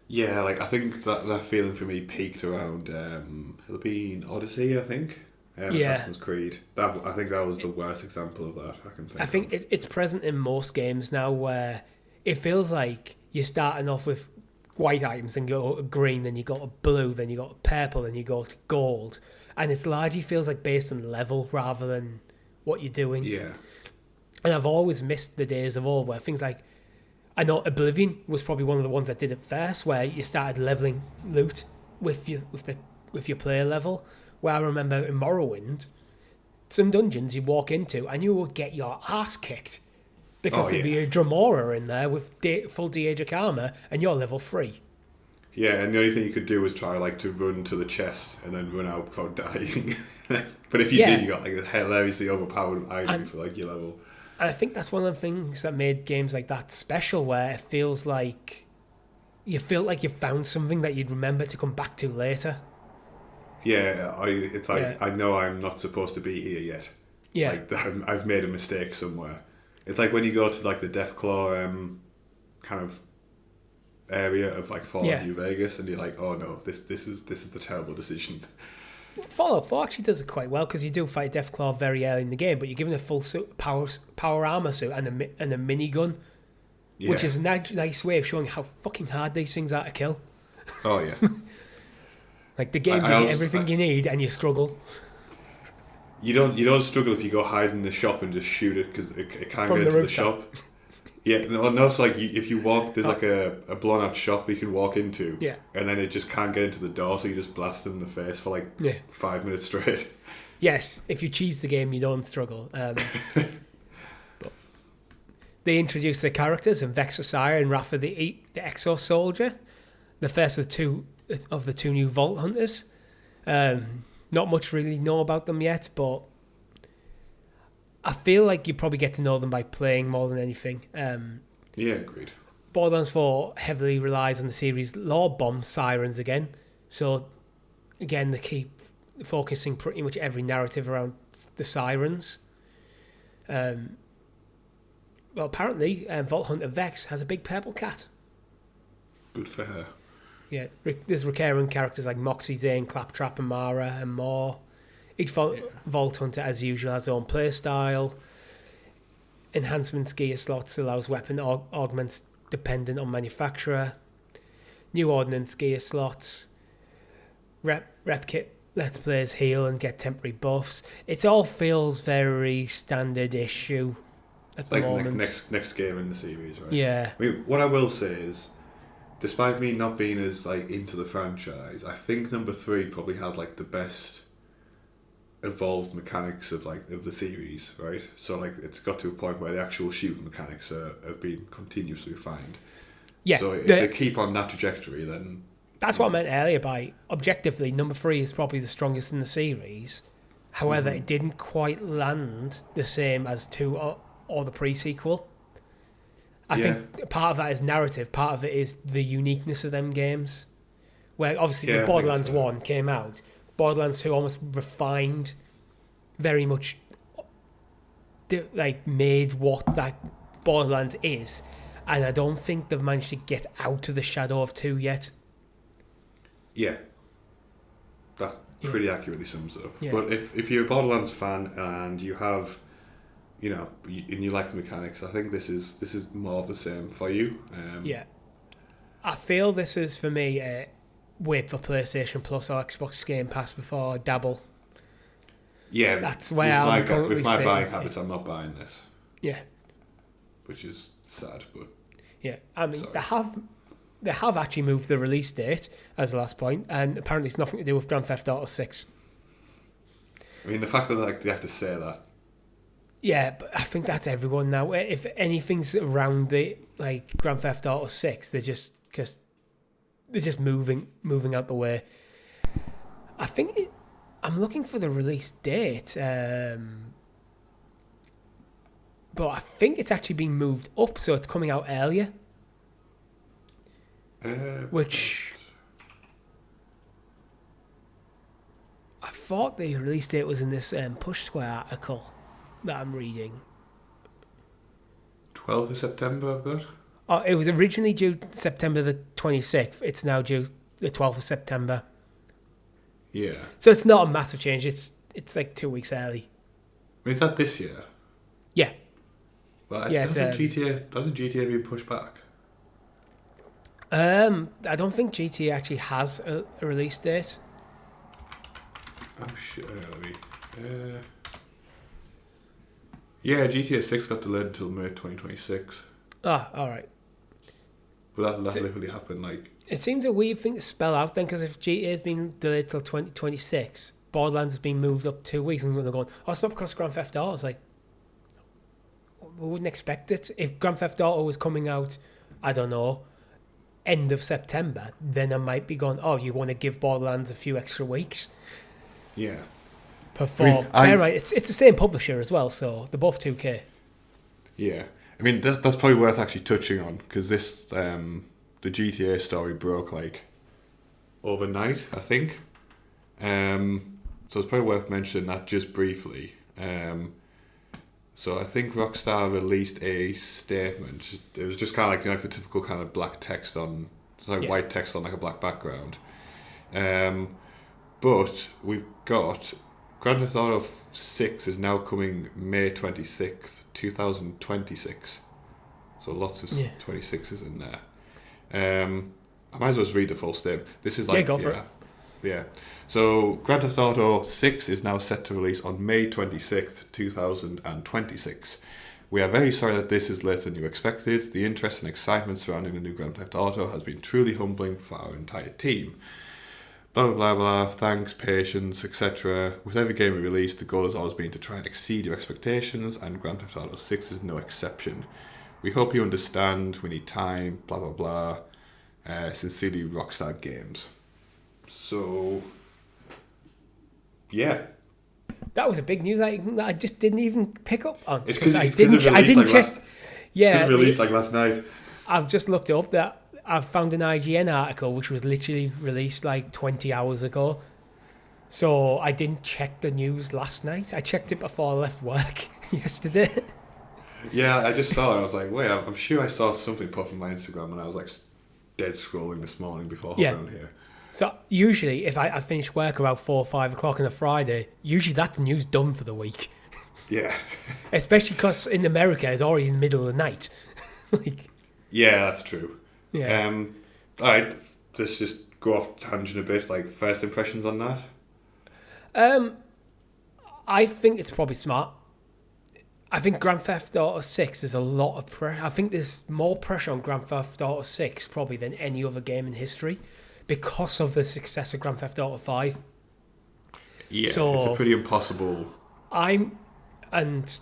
Yeah, like I think that feeling for me peaked around it'll be in Odyssey, I think. Assassin's Creed. I think that was the worst example of that I can think. I think it's present in most games now, where it feels like you're starting off with white items, then you go to green, then you go to blue, then you go to purple, then you go to gold. And it largely feels like based on level rather than what you're doing. Yeah. And I've always missed the days of old where things like, I know Oblivion was probably one of the ones that did it first, where you started leveling loot with your player level. Where I remember in Morrowind, some dungeons you walk into and you would get your ass kicked because there'd be a Dremora in there with full Daedric armor and you're level 3. Yeah, and the only thing you could do was try like to run to the chest and then run out without dying. But if you did, you got like a hilariously overpowered item for like your level. And I think that's one of the things that made games like that special, where it feels like you feel like you found something that you'd remember to come back to later. Yeah, I know I'm not supposed to be here yet. Yeah, like I've made a mistake somewhere. It's like when you go to like the Deathclaw kind of area of like Fallout New Vegas, and you're like, oh no, this is the terrible decision. Fallout 4 actually does it quite well, because you do fight Deathclaw very early in the game, but you're given a full suit, power armor suit and a minigun, which is a nice way of showing how fucking hard these things are to kill. Oh yeah. Like the game gives you everything you need, and you struggle. You don't struggle if you go hide in the shop and just shoot it, because it can't get into the shop. Yeah, no. It's like if you walk, there's like a blown out shop you can walk into, and then it just can't get into the door, so you just blast them in the face for like 5 minutes straight. Yes, if you cheese the game, you don't struggle. But they introduced the characters in Vexosire and Wrath of the Exo Soldier, the first of the two new Vault Hunters. Not much really know about them yet, but I feel like you probably get to know them by playing more than anything. Yeah, agreed. Borderlands 4 heavily relies on the series' lore bomb sirens again. So, again, they keep focusing pretty much every narrative around the sirens. Well, apparently, Vault Hunter Vex has a big purple cat. Good for her. Yeah, there's recurring characters like Moxie, Zane, Claptrap, and Mara, and more. Each Vault Hunter, as usual, has their own playstyle. Enhancements gear slots allows weapon augments dependent on manufacturer. New ordnance gear slots. Rep kit lets players heal and get temporary buffs. It all feels very standard issue at the moment. Next game in the series, right? Yeah. I mean, what I will say is, despite me not being as like into the franchise, I think number 3 probably had like the best evolved mechanics of the series, right? So like it's got to a point where the actual shooting mechanics have been continuously refined. Yeah. So if they keep on that trajectory, then that's what I meant earlier by objectively number 3 is probably the strongest in the series. However, it didn't quite land the same as 2 or the pre-sequel. I think part of that is narrative, part of it is the uniqueness of them games. Where obviously when Borderlands 1 came out, Borderlands 2 almost refined very much, like made what that Borderlands is, and I don't think they've managed to get out of the shadow of 2 yet. Yeah, that pretty accurately sums it up. Yeah. But if you're a Borderlands fan and you have, and you like the mechanics, I think this is more of the same for you. I feel this is for me. Wait for PlayStation Plus or Xbox Game Pass before I dabble. Yeah, that's where I'm currently with my sitting. buying habits, I'm not buying this. Yeah, which is sad, but yeah, I mean they have actually moved the release date as the last point, and apparently it's nothing to do with Grand Theft Auto 6. I mean, the fact that they have to say that. Yeah, but I think that's everyone now. If anything's around the Grand Theft Auto 6, they're just moving out the way. I think I'm looking for the release date, but I think it's actually being moved up, so it's coming out earlier. Which I thought the release date was in this Push Square article that I'm reading. 12th of September, I've got. Oh, it was originally due September the 26th. It's now due the 12th of September. Yeah. So it's not a massive change. It's like 2 weeks early. I mean, is that this year? Yeah. Well, yeah, doesn't GTA be pushed back? I don't think GTA actually has a release date. I'm sure. Yeah, GTA6 got delayed until May 2026. Ah, all right. But that literally happened like... It seems a weird thing to spell out then, because if GTA has been delayed till 2026, Borderlands has been moved up 2 weeks, and they're going, oh, it's not because of Grand Theft Auto. It's like, we wouldn't expect it. If Grand Theft Auto was coming out, I don't know, end of September, then I might be going, oh, you want to give Borderlands a few extra weeks? Yeah. Perform. Right, it's the same publisher as well, so they're both 2K. Yeah. I mean, that's probably worth actually touching on, because this, the GTA story broke, like, overnight, I think. So it's probably worth mentioning that just briefly. So I think Rockstar released a statement. It was just kind of like the typical kind of black text on, white text on like a black background. But we've got Grand Theft Auto 6 is now coming May 26th, 2026. So lots of 26s in there. I might as well just read the full statement. This is like... go for it. Yeah. So Grand Theft Auto 6 is now set to release on May 26th, 2026. We are very sorry that this is later than you expected. The interest and excitement surrounding the new Grand Theft Auto has been truly humbling for our entire team. Blah, blah, blah, blah, thanks, patience, etc. With every game we release, the goal has always been to try and exceed your expectations, and Grand Theft Auto 6 is no exception. We hope you understand, we need time, blah, blah, blah. Sincerely, Rockstar Games. So, yeah. That was a big news I just didn't even pick up on. It's because I didn't check. Yeah, it released like last night. I've just looked it up. That I found an IGN article which was literally released like 20 hours ago. So I didn't check the news last night. I checked it before I left work yesterday. Yeah, I just saw it. I was like, wait, I'm sure I saw something pop on my Instagram, and I was like dead scrolling this morning before hopping on here. So usually, if I finish work about 4 or 5 o'clock on a Friday, usually that's the news done for the week. Yeah. Especially because in America, it's already in the middle of the night. Yeah, that's true. Yeah. All right, let's just go off tangent a bit. Like, first impressions on that? I think it's probably smart. I think Grand Theft Auto 6 is a lot of pressure. I think there's more pressure on Grand Theft Auto 6 probably than any other game in history, because of the success of Grand Theft Auto 5. Yeah, so, it's a pretty impossible... And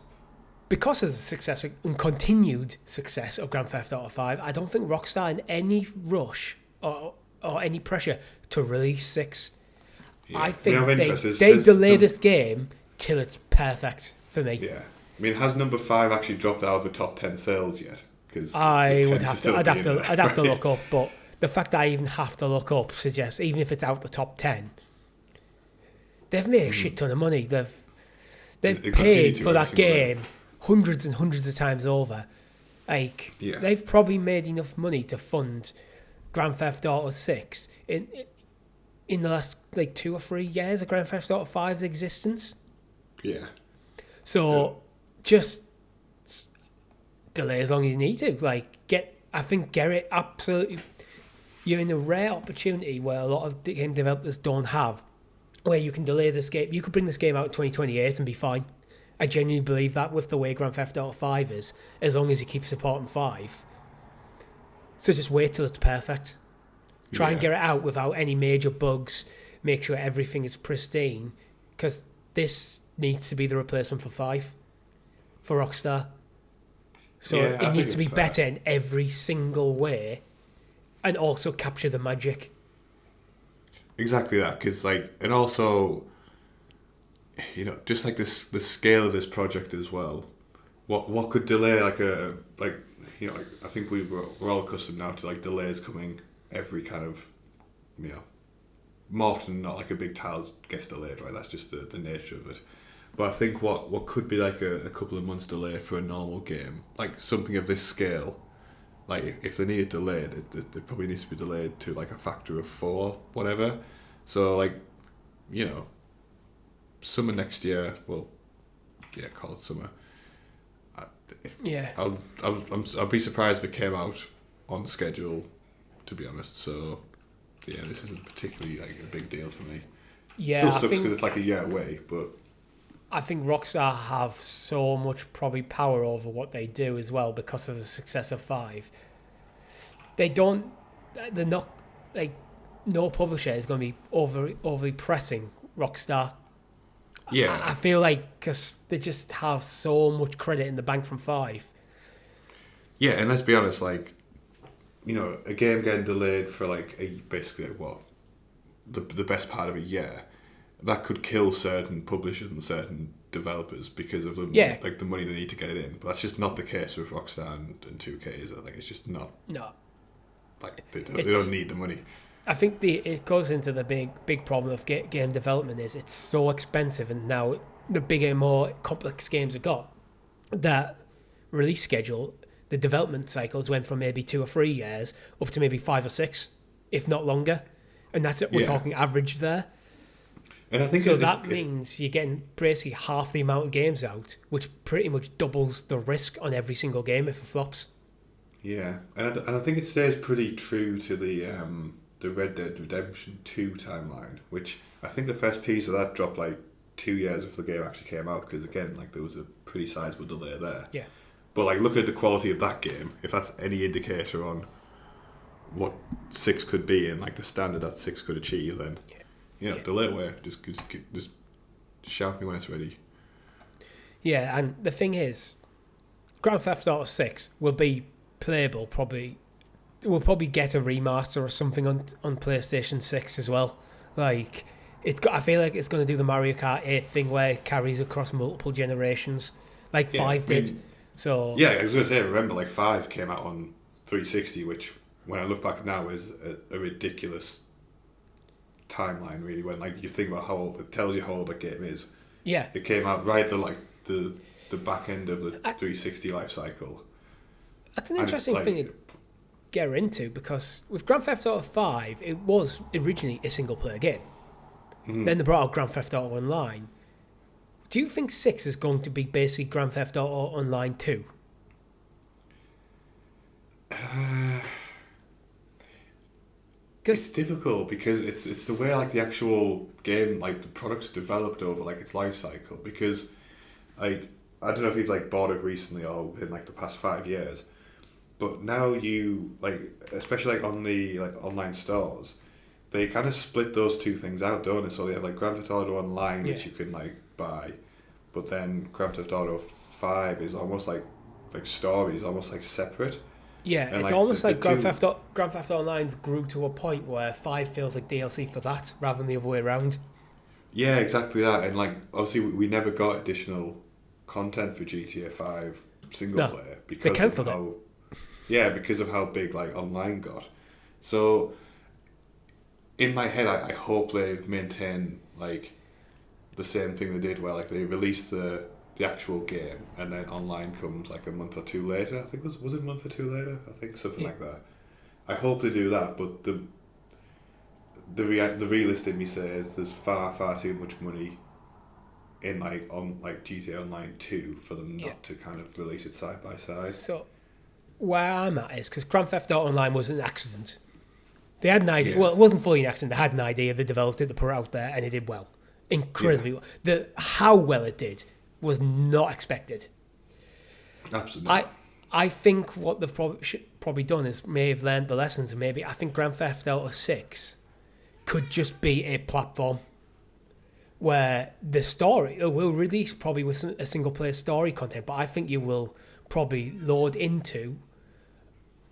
because of the success and continued success of Grand Theft Auto 5, I don't think Rockstar in any rush or any pressure to release 6. Yeah. I think they delay this game till it's perfect for me. Yeah. I mean, has number 5 actually dropped out of the top 10 sales yet? Because I'd have to look up, but the fact that I even have to look up suggests, even if it's out the top 10, they've made a shit ton of money. They've paid for that game hundreds and hundreds of times over. They've probably made enough money to fund Grand Theft Auto 6 in the last 2 or 3 years of Grand Theft Auto 5's existence. Yeah. So just delay as long as you need to. Get it absolutely. You're in a rare opportunity where a lot of game developers don't have, where you can delay this game. You could bring this game out in 2028 and be fine. I genuinely believe that with the way Grand Theft Auto 5 is, as long as you keep supporting 5. So just wait till it's perfect. Try and get it out without any major bugs. Make sure everything is pristine, because this needs to be the replacement for 5 for Rockstar. So it needs to be better in every single way, and also capture the magic. Exactly that, because and also, just the scale of this project as well. What could delay I think we're all accustomed now to delays coming every kind of, more often than not, a big tile gets delayed, right? That's just the nature of it. But I think what could be a couple of months delay for a normal game, something of this scale, if they need it delayed, it probably needs to be delayed to a factor of 4, whatever. So summer next year. Well, call it summer. I'll be surprised if it came out on schedule to be honest. So yeah, this isn't particularly like a big deal for me. Yeah, Still sucks because it's like a year away, but I think Rockstar have so much probably power over what they do as well because of the success of 5. They're not like, no publisher is going to be overly pressing Rockstar. yeah, I feel like because they just have so much credit in the bank from 5. yeah, and let's be honest, like, you know, a game getting delayed for like basically the best part of a year, that could kill certain publishers and certain developers because of like the money they need to get it in. But that's just not the case with Rockstar and 2K. Is it? Like, it's just not. No, like they don't need the money. I think it goes into the big problem of game development is it's so expensive, and now the bigger, more complex games have got, that release schedule, the development cycles went from maybe 2 or 3 years up to maybe 5 or 6, if not longer, and that's it. We're talking average there. And I think so that means you're getting basically half the amount of games out, which pretty much doubles the risk on every single game if it flops. Yeah, and I think it stays pretty true to the Red Dead Redemption 2 timeline, which I think the first teaser that dropped like 2 years before the game actually came out, because again, like, there was a pretty sizable delay there. Yeah. But like, looking at the quality of that game, if that's any indicator on what 6 could be and like the standard that 6 could achieve, then delay away. Just shout me when it's ready. Yeah, and the thing is, Grand Theft Auto 6 will be playable probably. We'll probably get a remaster or something on PlayStation 6 as well. Like, I feel like it's going to do the Mario Kart 8 thing where it carries across multiple generations, like 5 did. So yeah, I was going to say, remember, like 5 came out on 360, which when I look back now is a ridiculous timeline, really. When like you think about how old, it tells you how old the game is. Yeah, it came out right the back end of the 360 life cycle. That's an interesting thing to get into, because with Grand Theft Auto 5, it was originally a single player game. Mm-hmm. Then they brought out Grand Theft Auto Online. Do you think 6 is going to be basically Grand Theft Auto Online 2? It's difficult because it's the way like the actual game, like the product's developed over like its life cycle. Because like, I don't know if you've like bought it recently or in like the past 5 years, but now you like, especially like on the like online stores, they kind of split those two things out, don't they? So they have like Grand Theft Auto Online, which you can like buy, but then Grand Theft Auto 5 is almost like stories, almost like separate. Yeah, and it's like almost like Grand Theft Auto Online grew to a point where 5 feels like DLC for that rather than the other way around. Yeah, exactly that. And like, obviously we never got additional content for GTA 5 single player because they cancelled it. Yeah, because of how big like online got. So in my head, I hope they maintain like the same thing they did, where like they released the actual game and then online comes like a month or two later. I think was it a month or two later? I think something like that. I hope they do that, but the realist in me says there's far too much money in like on like GTA Online 2 for them not to kind of release it side by side. So where I'm at is because Grand Theft Auto Online was an accident. They had an idea. Well, it wasn't fully an accident. They had an idea. They developed it. They put it out there, and it did well, incredibly well. How well it did was not expected. Absolutely. I think what they've probably done is may have learned the lessons, and maybe I think Grand Theft Auto 6 could just be a platform where the story will release probably with a single player story content, but I think you will probably load into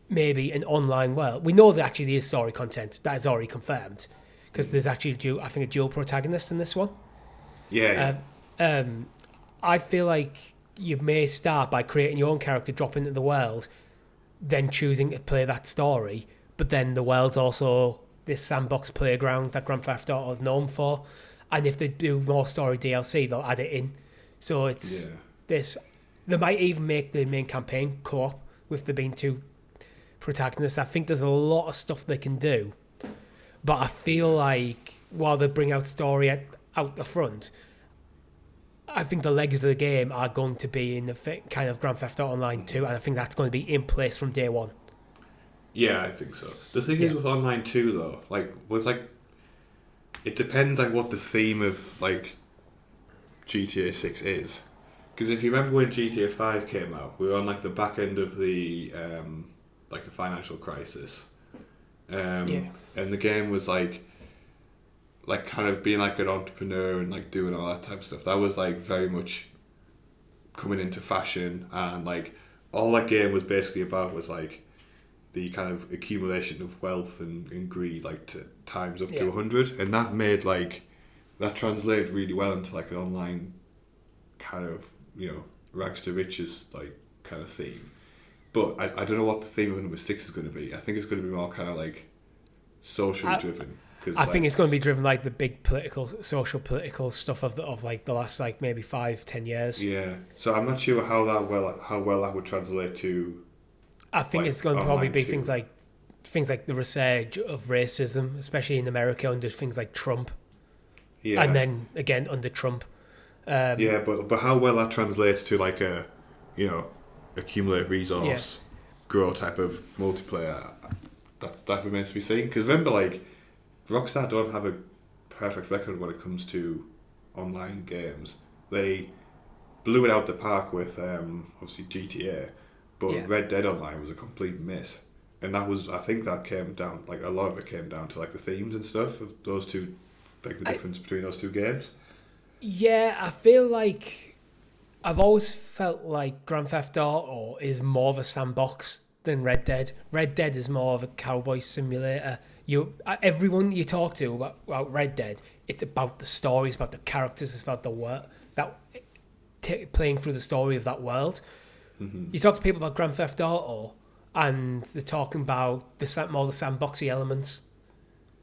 maybe an online world. We know that actually there is story content that is already confirmed because there's actually a dual protagonist in this one. I feel like you may start by creating your own character, dropping into the world, then choosing to play that story. But then the world's also this sandbox playground that Grand Theft Auto is known for. And if they do more story DLC, they'll add it in. So it's this. They might even make the main campaign co-op with there being two protagonists. I think there's a lot of stuff they can do. But I feel like while they bring out story out the front, I think the legs of the game are going to be in the kind of Grand Theft Auto Online 2, and I think that's going to be in place from day one. Yeah, I think so. The thing is with online too, though, it depends what the theme of GTA 6 is. Because if you remember when GTA 5 came out, we were on the back end of the the financial crisis, and the game was kind of being an entrepreneur and doing all that type of stuff. That was very much coming into fashion, and all that game was basically about was the kind of accumulation of wealth and greed to times up to 100, and that made that translated really well into an online kind of rags to riches kind of theme. But I don't know what the theme of number 6 is going to be. I think it's going to be more kind of socially driven. I think it's going to be driven the big social political stuff of the last maybe 5-10 years. Yeah. So I'm not sure how well that would translate to. I think it's going to probably be things like the resurge of racism, especially in America under things like Trump. Yeah. And then again under Trump. But how well that translates to a accumulate resource, grow type of multiplayer, that remains to be seen. Because remember, Rockstar don't have a perfect record when it comes to online games. They blew it out the park with obviously GTA, but Red Dead Online was a complete miss. And I think that came down, a lot of it came down to the themes and stuff of those two, the difference between those two games. Yeah, I feel I've always felt Grand Theft Auto is more of a sandbox than Red Dead. Red Dead is more of a cowboy simulator. Everyone you talk to about Red Dead, it's about the story, it's about the characters, it's about the world, playing through the story of that world. Mm-hmm. You talk to people about Grand Theft Auto, and they're talking about more the sandboxy elements.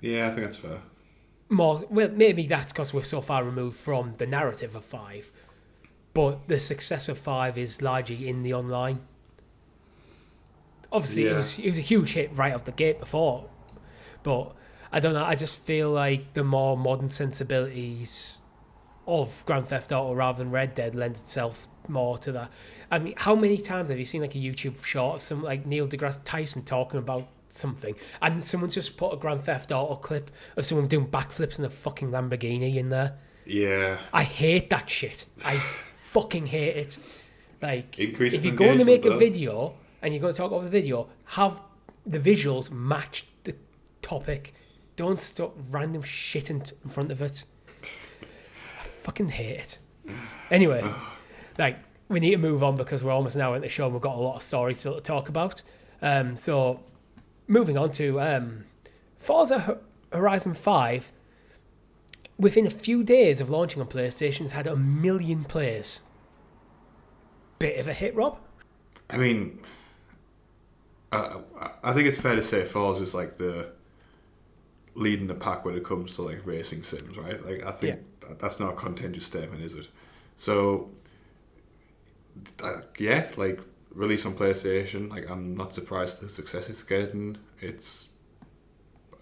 Yeah, I think that's fair. Maybe that's because we're so far removed from the narrative of 5, but the success of 5 is largely in the online. Obviously, it was a huge hit right off the gate before, but I don't know. I just feel the more modern sensibilities of Grand Theft Auto rather than Red Dead lends itself more to that. I mean, how many times have you seen a YouTube short of some Neil deGrasse Tyson talking about something, and someone's just put a Grand Theft Auto clip of someone doing backflips in a fucking Lamborghini in there? Yeah. I hate that shit. I fucking hate it. Increase if you're going to make a video and you're going to talk about the video, have the visuals match the topic. Don't stop random shit in front of it. I fucking hate it. Anyway, we need to move on because we're almost now at the show and we've got a lot of stories still to talk about. So moving on to Forza Horizon 5, within a few days of launching on PlayStation, has had 1 million players. Bit of a hit, Rob? I mean, I think it's fair to say Forza is the leading the pack when it comes to racing sims, right? I think that's not a contentious statement, is it? So, release on PlayStation, I'm not surprised at the success it's getting.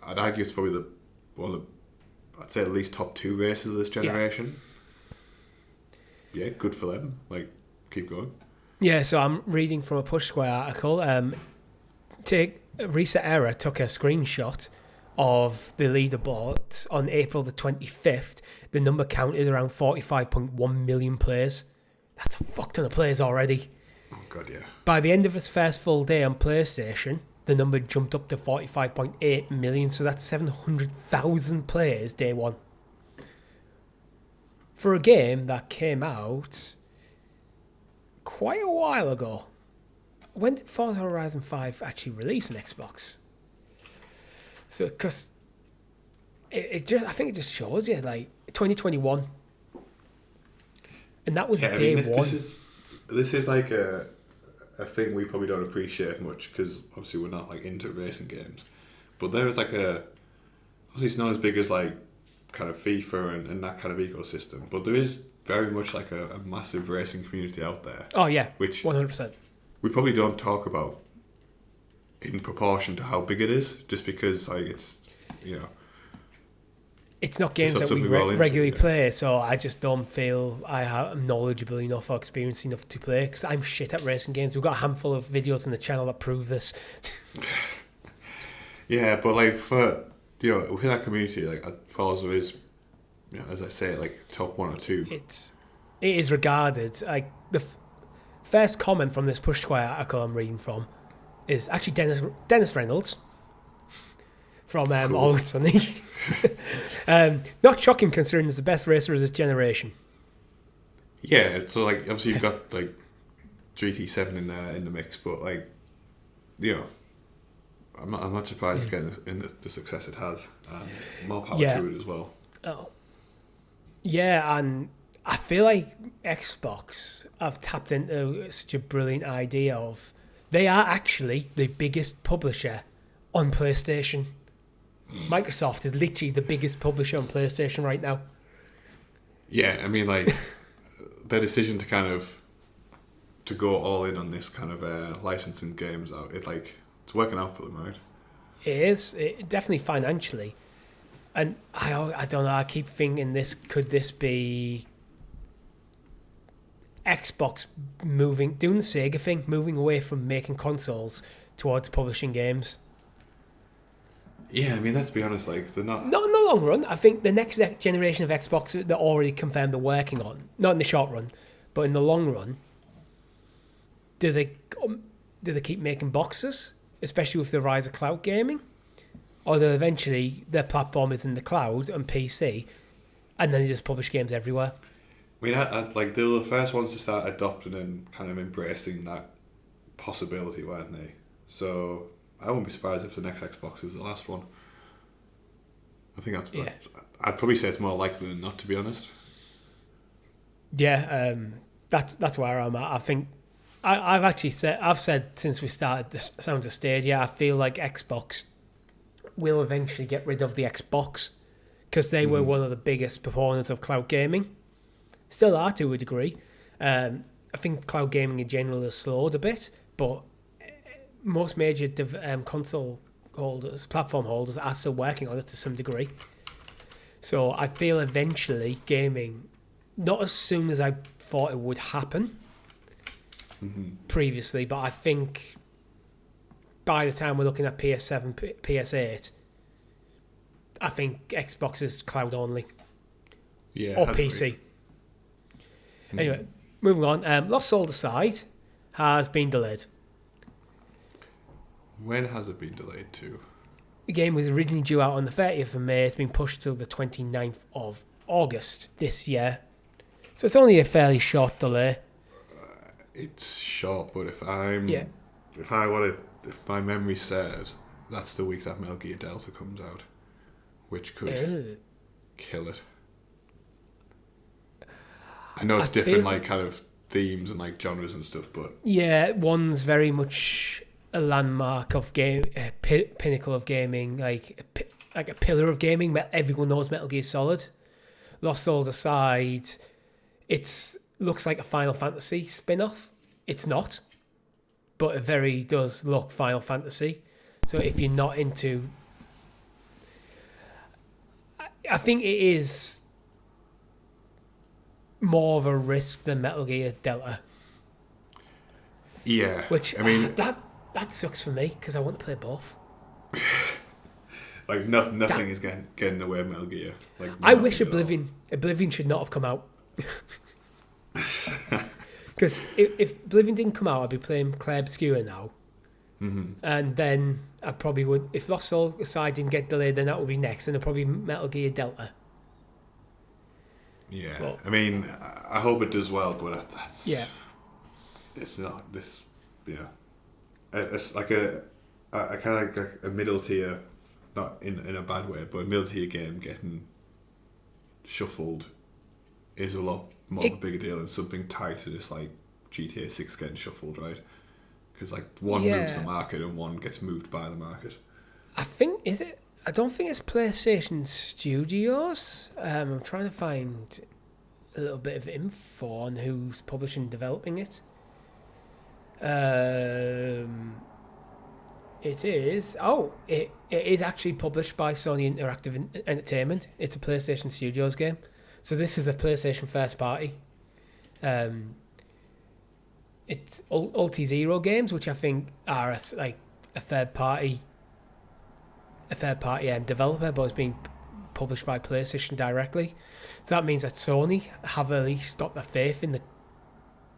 I'd argue it's probably I'd say at least top 2 races of this generation. Yeah, good for them. Keep going. Yeah, so I'm reading from a Push Square article. Reset Era took a screenshot of the leaderboard on April the 25th. The number counted around 45.1 million players. That's a fuck ton of players already. Oh, God, yeah. By the end of its first full day on PlayStation, the number jumped up to 45.8 million, so that's 700,000 players day one. For a game that came out quite a while ago. When did Forza Horizon 5 actually release on Xbox? So, because I think it just shows you, 2021. And that was day one. This is a thing we probably don't appreciate much because obviously we're not into racing games. But there is obviously it's not as big as kind of FIFA and that kind of ecosystem. But there is very much a massive racing community out there. Oh yeah, which 100%. We probably don't talk about in proportion to how big it is, just because it's it's not games that we regularly play, so I just don't feel I'm knowledgeable enough or experienced enough to play, because I'm shit at racing games. We've got a handful of videos on the channel that prove this. Yeah, but like for within that community, like Forza is, as I say, like top 1 or 2. It is regarded like the first comment from this Push Square article I'm reading from is actually Dennis Reynolds from Cool. Always Sunny. Not shocking considering he's the best racer of this generation. Yeah, so like obviously you've got like GT7 in the mix, but like I'm not surprised getting in the success it has, and more power to it as well. Oh, yeah, and I feel like Xbox have tapped into such a brilliant idea of they are actually the biggest publisher on PlayStation. Microsoft is literally the biggest publisher on PlayStation right now. Yeah, I mean, like their decision to go all in on this kind of licensing games out, it's working out for them, right? It is definitely financially, and I don't know. I keep thinking could this be Xbox doing the Sega thing, moving away from making consoles towards publishing games. Yeah, I mean, let's be honest, like they're not. Not in the long run. I think the next generation of Xbox they're already confirmed they're working on. Not in the short run, but in the long run. Do they keep making boxes, especially with the rise of cloud gaming, or do eventually their platform is in the cloud and PC, and then they just publish games everywhere? I mean, like they were the first ones to start adopting and kind of embracing that possibility, weren't they? So I wouldn't be surprised if the next Xbox is the last one. I think I'd probably say it's more likely than not, to be honest. Yeah, that's where I'm at. I think I've said since we started the Sounds of Stadia, I feel like Xbox will eventually get rid of the Xbox because they were one of the biggest proponents of cloud gaming. Still are to a degree. I think cloud gaming in general has slowed a bit, but most major console holders, platform holders, are still working on it to some degree. So I feel eventually gaming, not as soon as I thought it would happen previously, but I think by the time we're looking at PS7, PS8, I think Xbox is cloud only. Yeah. Or PC. Anyway, moving on. Lost Soul Aside has been delayed. When has it been delayed to? The game was originally due out on the 30th of May. It's been pushed till the 29th of August this year. So it's only a fairly short delay. It's short, but if my memory serves, that's the week that Metal Gear Delta comes out, which could kill it. I know it's different, like kind of themes and like genres and stuff, but yeah, one's very much a landmark of game, pinnacle of gaming, like a pillar of gaming. Everyone knows Metal Gear Solid. Lost Souls Aside, it looks like a Final Fantasy spin-off. It's not, but it very does look Final Fantasy. So if you're not into, I think it is more of a risk than Metal Gear Delta. Yeah, which I mean that sucks for me because I want to play both. Like nothing is getting in the way of Metal Gear. Like I wish Oblivion should not have come out. Because if Oblivion didn't come out, I'd be playing Clair Obscura now. And then I probably would, if Lost Soul Aside didn't get delayed, then that would be next, and it'd probably be Metal Gear Delta. Yeah, well, I mean, I hope it does well, but that's it's not this. Yeah, it's like a kind of like a middle tier, not in a bad way, but a middle tier game getting shuffled is a lot more of a bigger deal than something tied to this like GTA6 getting shuffled, right? Because like one moves the market and one gets moved by the market. I don't think it's PlayStation Studios. I'm trying to find a little bit of info on who's publishing and developing it. It is. It is actually published by Sony Interactive Entertainment. It's a PlayStation Studios game. So this is a PlayStation first party. It's Ulti Zero Games, which I think are a third party a third-party developer, but it's being published by PlayStation directly. So that means that Sony have at least got their faith in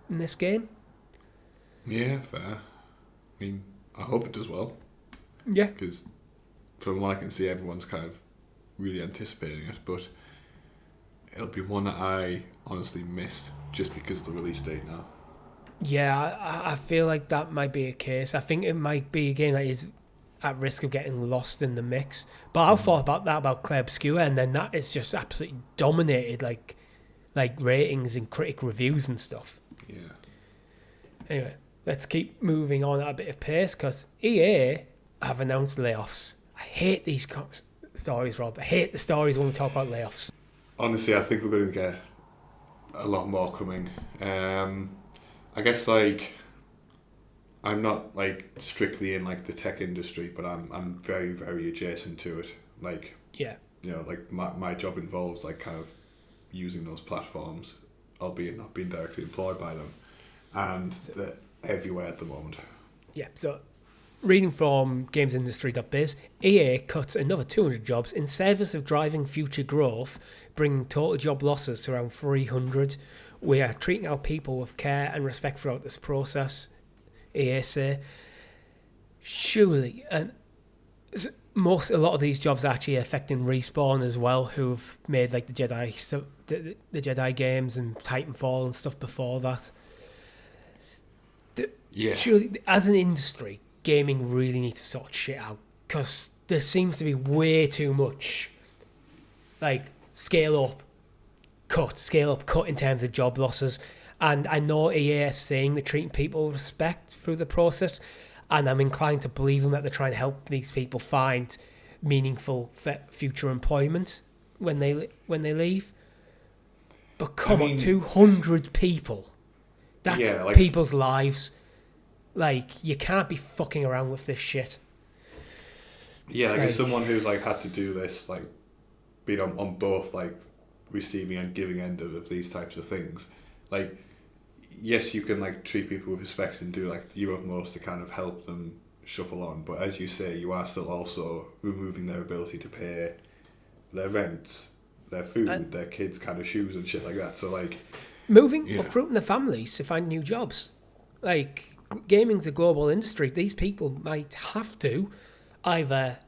this game. Yeah, fair. I mean, I hope it does well. Yeah. Because from what I can see, everyone's kind of really anticipating it, but it'll be one that I honestly missed just because of the release date now. Yeah, I feel like that might be a case. I think it might be a game that is at risk of getting lost in the mix. But I thought about that about Clair Obscur, and then that is just absolutely dominated like ratings and critic reviews and stuff. Yeah. Anyway, let's keep moving on at a bit of pace because EA have announced layoffs. I hate these stories, Rob. I hate the stories when we talk about layoffs. Honestly, I think we're going to get a lot more coming. I guess like I'm not like strictly in like the tech industry, but I'm very, very adjacent to it. Like, yeah, you know, like my job involves like kind of using those platforms, albeit not being directly employed by them, and they're everywhere at the moment. Yeah, so reading from gamesindustry.biz, EA cuts another 200 jobs in service of driving future growth, bringing total job losses to around 300. We are treating our people with care and respect throughout this process, EA say. Surely, and a lot of these jobs are actually affecting Respawn as well, who've made like the Jedi games and Titanfall and stuff before that. Yeah. Surely, as an industry, gaming really needs to sort shit out because there seems to be way too much like scale up, cut in terms of job losses. And I know EA is saying they're treating people with respect through the process, and I'm inclined to believe them that they're trying to help these people find meaningful future employment when they leave. But come on, 200 people. That's people's lives. Like, you can't be fucking around with this shit. Yeah, like as someone who's like had to do this, like being on both like receiving and giving end of these types of things, like yes, you can like treat people with respect and do like your utmost to kind of help them shuffle on, but as you say, you are still also removing their ability to pay their rent, their food, their kids' kind of shoes and shit like that. So like uprooting their families to find new jobs. Like, gaming's a global industry. These people might have to either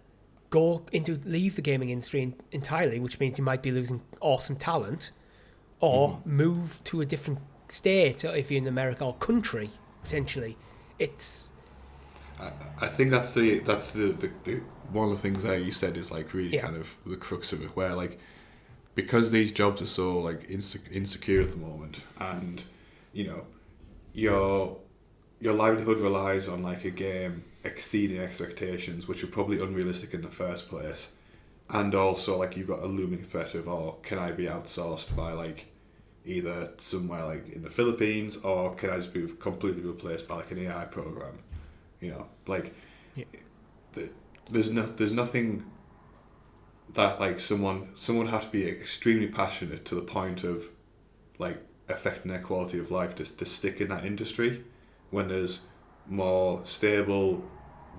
leave the gaming industry entirely, which means you might be losing awesome talent, or move to a different state if you're in America, or country potentially. I think that's the one of the things that you said is like really kind of the crux of it, where like because these jobs are so like insecure at the moment, and you know your livelihood relies on like a game exceeding expectations, which are probably unrealistic in the first place, and also like you've got a looming threat of, can I be outsourced by like either somewhere like in the Philippines, or can I just be completely replaced by like an AI program? You know, like there's nothing that like someone has to be extremely passionate to the point of like affecting their quality of life to stick in that industry when there's more stable,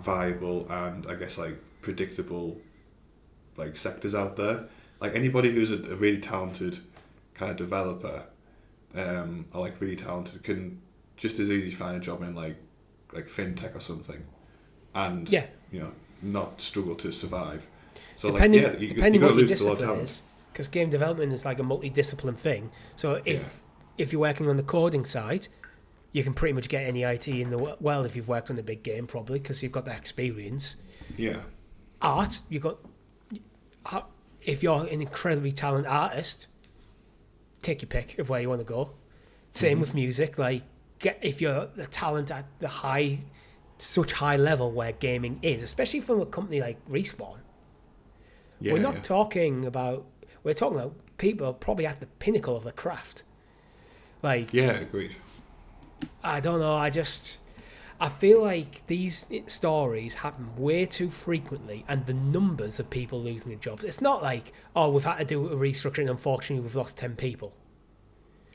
viable, and I guess like predictable like sectors out there. Like anybody who's a really talented kind of developer, or like really talented, can just as easily find a job in like fintech or something, and not struggle to survive. So depending you what your lose discipline is, because game development is like a multi-discipline thing. So if you're working on the coding side, you can pretty much get any IT in the world if you've worked on a big game, probably, because you've got that experience. Yeah. Art, if you're an incredibly talented artist, take your pick of where you want to go. Same with music. Like, if you're the talent at such high level where gaming is, especially from a company like Respawn, we're not talking about. We're talking about people probably at the pinnacle of the craft. Like, agreed. I don't know. I feel like these stories happen way too frequently, and the numbers of people losing their jobs. It's not like, we've had to do a restructuring. Unfortunately, we've lost 10 people.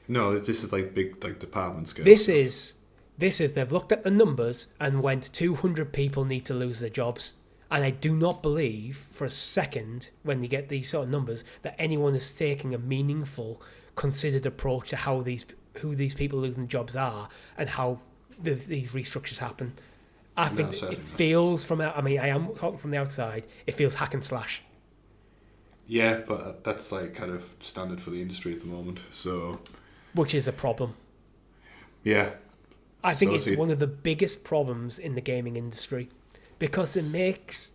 No, this is like big, like department scale. This is they've looked at the numbers and went 200 people need to lose their jobs, And I do not believe for a second, when you get these sort of numbers, that anyone is taking a meaningful, considered approach to who these people losing jobs are and how these restructures happen. I think it feels I am talking from the outside, it feels hack and slash. Yeah, but that's like kind of standard for the industry at the moment, so... Which is a problem. Yeah. I think it's one of the biggest problems in the gaming industry because it makes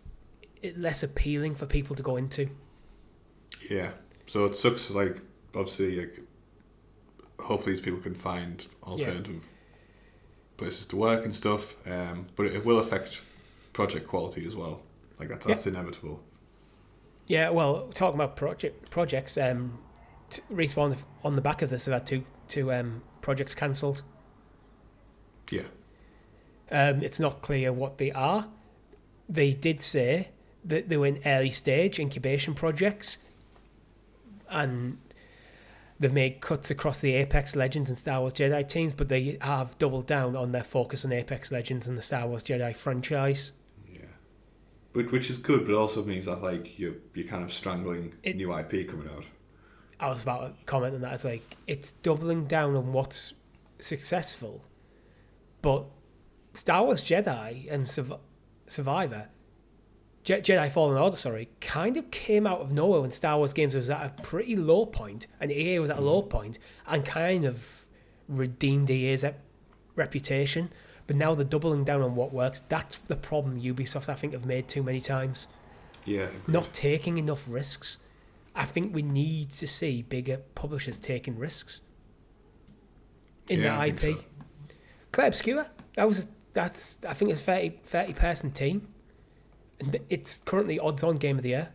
it less appealing for people to go into. Yeah. So it sucks, like, obviously, like, hopefully these people can find alternative places to work and stuff, but it will affect project quality as well. Like, that's inevitable. Yeah, well, talking about projects, Respawn on the back of this have had two projects cancelled. Yeah. It's not clear what they are. They did say that they were in early stage incubation projects, and they've made cuts across the Apex Legends and Star Wars Jedi teams, but they have doubled down on their focus on Apex Legends and the Star Wars Jedi franchise. Which is good, but also means that like you're kind of strangling new IP coming out. I was about to comment on that. It's like it's doubling down on what's successful, but Star Wars Jedi and Survivor, Jedi Fallen Order, kind of came out of nowhere when Star Wars games was at a pretty low point, and EA was at a low point, and kind of redeemed EA's reputation. But now they're doubling down on what works. That's the problem Ubisoft, I think, have made too many times. Yeah. Agreed. Not taking enough risks. I think we need to see bigger publishers taking risks in their IP. So. Claire Obscura, that's I think it's a 30 person team. And it's currently odds on Game of the Year.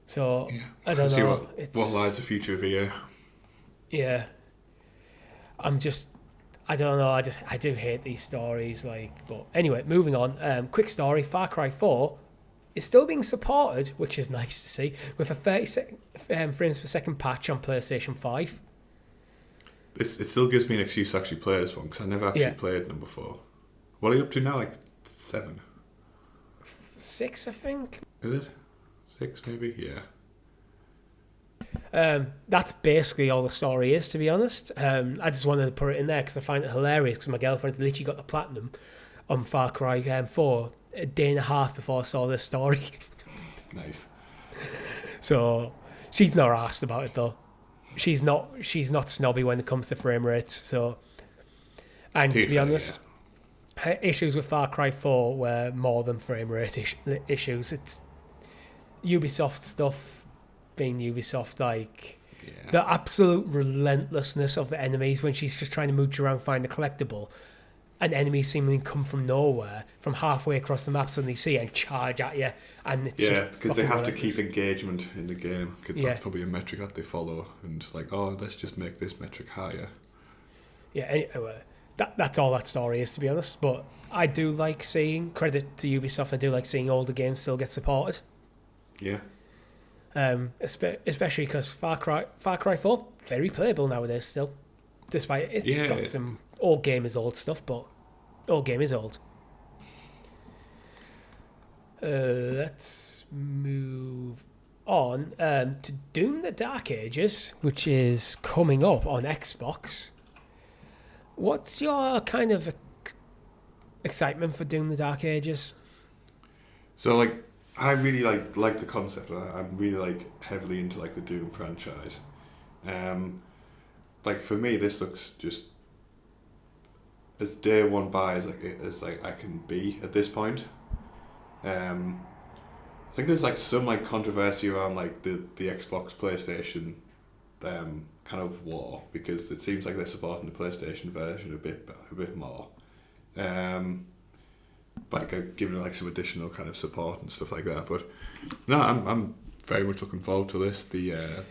So, I don't know. What lies the future of EA? Yeah. I don't know. I do hate these stories. But anyway, moving on. Quick story: Far Cry 4 is still being supported, which is nice to see, with a 30 frames per second patch on PlayStation 5. It still gives me an excuse to actually play this one because I never actually played them before. What are you up to now? Like 7, 6, I think. Is it 6? Maybe. Yeah. That's basically all the story is, to be honest. I just wanted to put it in there because I find it hilarious because my girlfriend's literally got the platinum on Far Cry 4 a day and a half before I saw this story. Nice. So she's not asked about it though. She's not snobby when it comes to frame rates. So, and to be honest, her issues with Far Cry 4 were more than frame rate issues. It's Ubisoft stuff. Being Ubisoft, the absolute relentlessness of the enemies when she's just trying to mooch around, find a collectible, and enemies seemingly come from nowhere, from halfway across the map, suddenly see and charge at you, and it's just because they have to keep engagement in the game. Because that's probably a metric that they follow, and let's just make this metric higher. Yeah, anyway, that's all that story is, to be honest. But I do like seeing, credit to Ubisoft, I do like seeing older games still get supported. Yeah. Especially because Far Cry 4 very playable nowadays still, despite it's got some old game is old stuff, but old game is old. Let's move on to Doom: The Dark Ages, which is coming up on Xbox. What's your kind of excitement for Doom: The Dark Ages? So I really like the concept. I'm really heavily into the Doom franchise. For me, this looks just as day one by as I can be at this point. I think there's some controversy around the Xbox PlayStation kind of war because it seems like they're supporting the PlayStation version a bit more. Giving it some additional kind of support and stuff like that. But no, I'm very much looking forward to this. The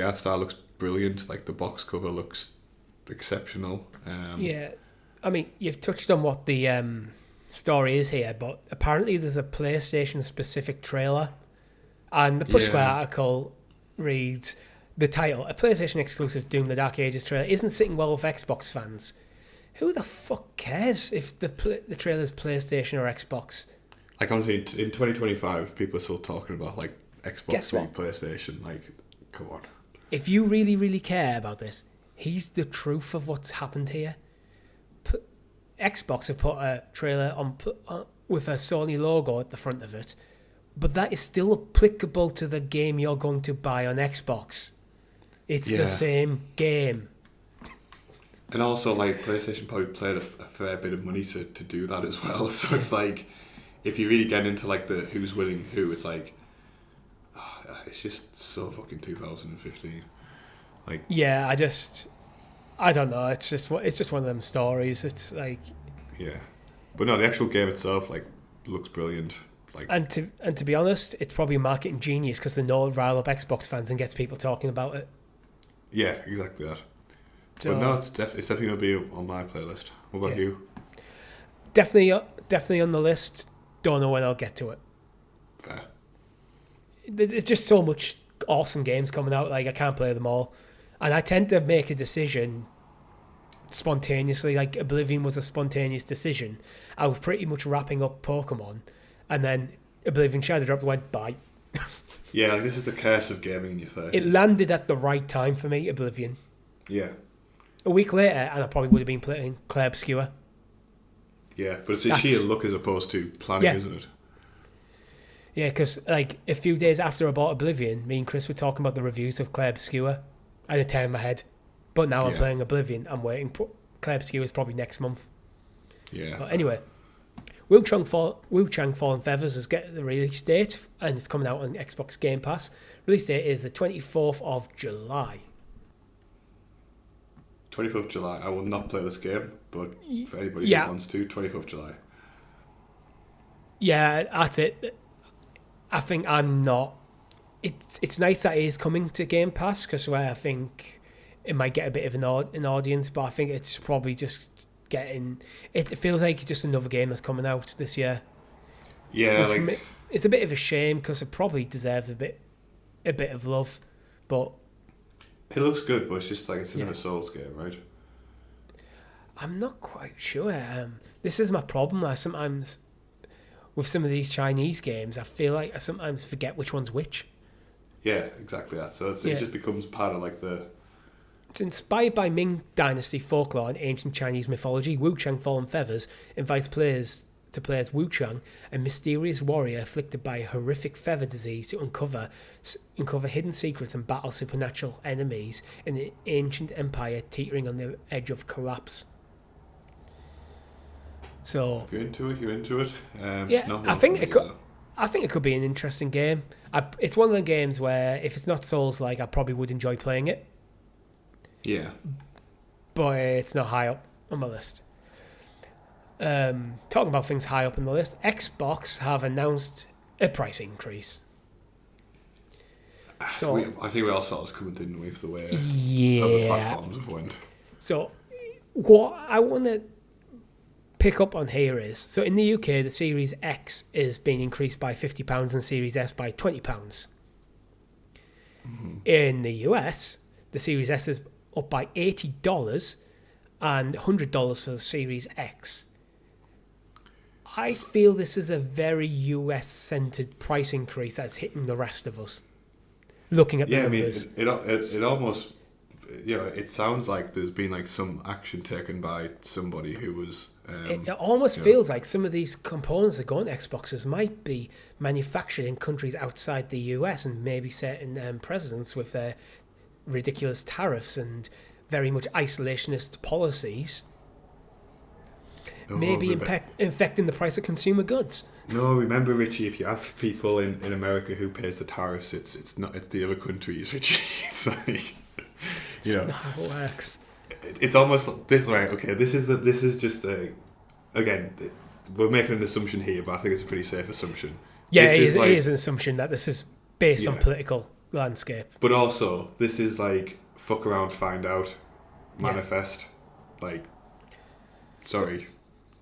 art style looks brilliant. The box cover looks exceptional. I mean, you've touched on what the story is here, but apparently there's a PlayStation specific trailer, and the Push Square article reads the title: a PlayStation exclusive Doom: The Dark Ages trailer isn't sitting well with Xbox fans. who the fuck cares if the trailer's PlayStation or Xbox? Like, honestly, in 2025, people are still talking about, like, Xbox v PlayStation. Like, come on. If you really, really care about this, here's the truth of what's happened here. Xbox have put a trailer on with a Sony logo at the front of it, but that is still applicable to the game you're going to buy on Xbox. It's the same game. And also, like, PlayStation probably played a fair bit of money to do that as well. So it's like, if you really get into, like, the who's winning who, it's like, it's just so fucking 2015. Like, yeah, I don't know. It's just one of them stories. It's like, yeah, but no, the actual game itself, like, looks brilliant. Like, and to be honest, it's probably a marketing genius because they know it'll rile up Xbox fans and gets people talking about it. Yeah, exactly that. So, but no, it's definitely gonna be on my playlist. What about you? Definitely on the list. Don't know when I'll get to it. Fair. There's just so much awesome games coming out. Like, I can't play them all, and I tend to make a decision spontaneously. Like, Oblivion was a spontaneous decision. I was pretty much wrapping up Pokemon, and then Oblivion Shadow dropped and went bye. Yeah, like, this is the curse of gaming in your 30s. It landed at the right time for me, Oblivion. Yeah. A week later, and I probably would have been playing Claire Obscure. Yeah, but it's sheer luck as opposed to planning, isn't it? Yeah, because, like, a few days after I bought Oblivion, me and Chris were talking about the reviews of Claire Obscure. I had a tear in my head. But now I'm playing Oblivion. I'm waiting. Claire Obscure is probably next month. Yeah. But anyway, Wuchan Fallen Feathers has got the release date, and it's coming out on Xbox Game Pass. Release date is the 24th of July. 24th of July. I will not play this game, but for anybody who wants to, 24th of July. Yeah, that's it. I think I'm not. It's nice that it is coming to Game Pass, because I think it might get a bit of an audience, but I think it's probably just getting. It feels like it's just another game that's coming out this year. Yeah, it's a bit of a shame because it probably deserves a bit of love, but. It looks good, but it's just like it's another Souls game, right? I'm not quite sure. This is my problem. I sometimes, with some of these Chinese games, I feel like I sometimes forget which one's which. Yeah, exactly that. So it just becomes part of, like, the... It's inspired by Ming Dynasty folklore and ancient Chinese mythology. Wuchan Fallen Feathers invites players Wuchan, a mysterious warrior afflicted by a horrific feather disease, to uncover hidden secrets and battle supernatural enemies in an ancient empire teetering on the edge of collapse. So, if you're into it. I think it could be an interesting game. It's one of the games where if it's not Souls-like, I probably would enjoy playing it. Yeah. But it's not high up on my list. Talking about things high up on the list, Xbox have announced a price increase. So I think we all saw this coming, didn't we, with the way other platforms have went. So what I want to pick up on here is, so in the UK, the Series X is being increased by £50 and Series S by £20. Mm-hmm. In the US, the Series S is up by $80 and $100 for the Series X. I feel this is a very US-centered price increase that's hitting the rest of us. Looking at the numbers. I mean, it almost, it sounds like there's been, like, some action taken by somebody who was... it almost feels like some of these components that go on Xboxes might be manufactured in countries outside the US and maybe certain presidents with their ridiculous tariffs and very much isolationist policies. Maybe infecting the price of consumer goods. No, remember, Richie, if you ask people in America who pays the tariffs, it's the other countries, Richie. It's like, it's not how it works. It's almost this way. Okay, this is just again, we're making an assumption here, but I think it's a pretty safe assumption. Yeah, it is an assumption that this is based on political landscape. But also, this is like fuck around, find out, manifest. Like, sorry.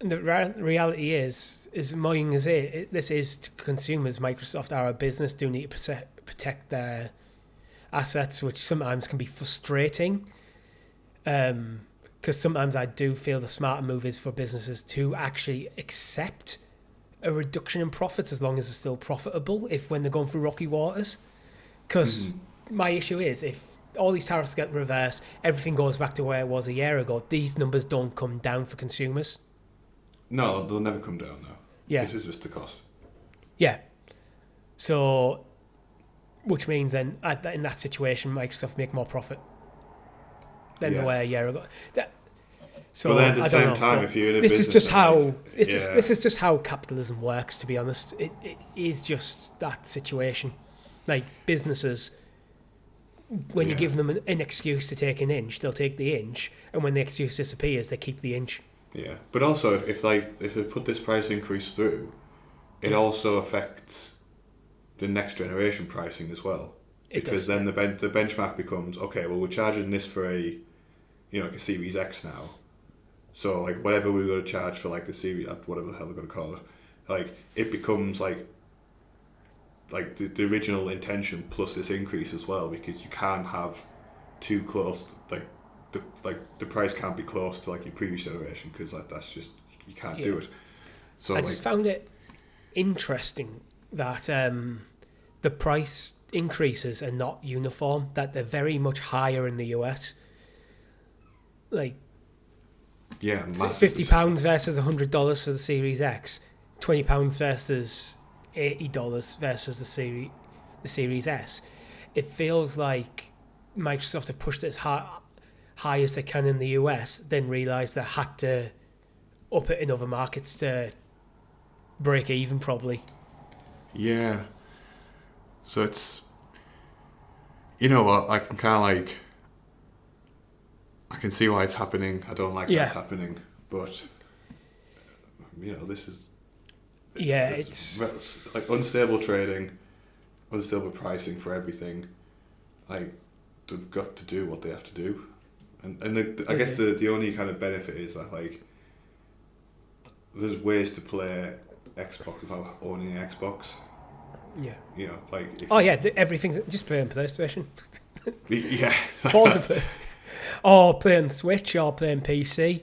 And the reality is annoying as this is to consumers, Microsoft are a business, do need to protect their assets, which sometimes can be frustrating. because sometimes I do feel the smarter move is for businesses to actually accept a reduction in profits as long as it's still profitable when they're going through rocky waters. Because my issue is, if all these tariffs get reversed, everything goes back to where it was a year ago, these numbers don't come down for consumers. No, they'll never come down now. Yeah. This is just the cost. Yeah. So, which means then, in that situation, Microsoft make more profit than they were a year ago. So, but then at the same time, if you're in a business... This is just how capitalism works, to be honest. It is just that situation. Like, businesses, when you give them an excuse to take an inch, they'll take the inch, and when the excuse disappears, they keep the inch. Yeah, but also, if they put this price increase through, it also affects the next generation pricing as well. Because then the benchmark becomes, okay, well, we're charging this for a Series X now. So, like, whatever we were going to charge for, like, the Series, whatever the hell they're going to call it, like, it becomes, like the original intention plus this increase as well, because you can't have too close, the price can't be close to, like, your previous generation, because, like, that's just, you can't do it. So I just found it interesting that the price increases are not uniform, that they're very much higher in the US. Like, £50 versus $100 for the Series X, £20 versus $80 versus the Series S. It feels like Microsoft have pushed it as high as they can in the US, then realised they had to up it in other markets to break even, probably. Yeah. So it's... You know what? I can kind of, like... I can see why it's happening. I don't like that it's happening. But, this is... Yeah, it's like unstable trading, unstable pricing for everything. Like, they've got to do what they have to do, and I guess the only kind of benefit is that, like, there's ways to play Xbox without owning an Xbox. Yeah. Like. Everything's just play on PlayStation. Yeah. Forza, or play on Switch or play on PC.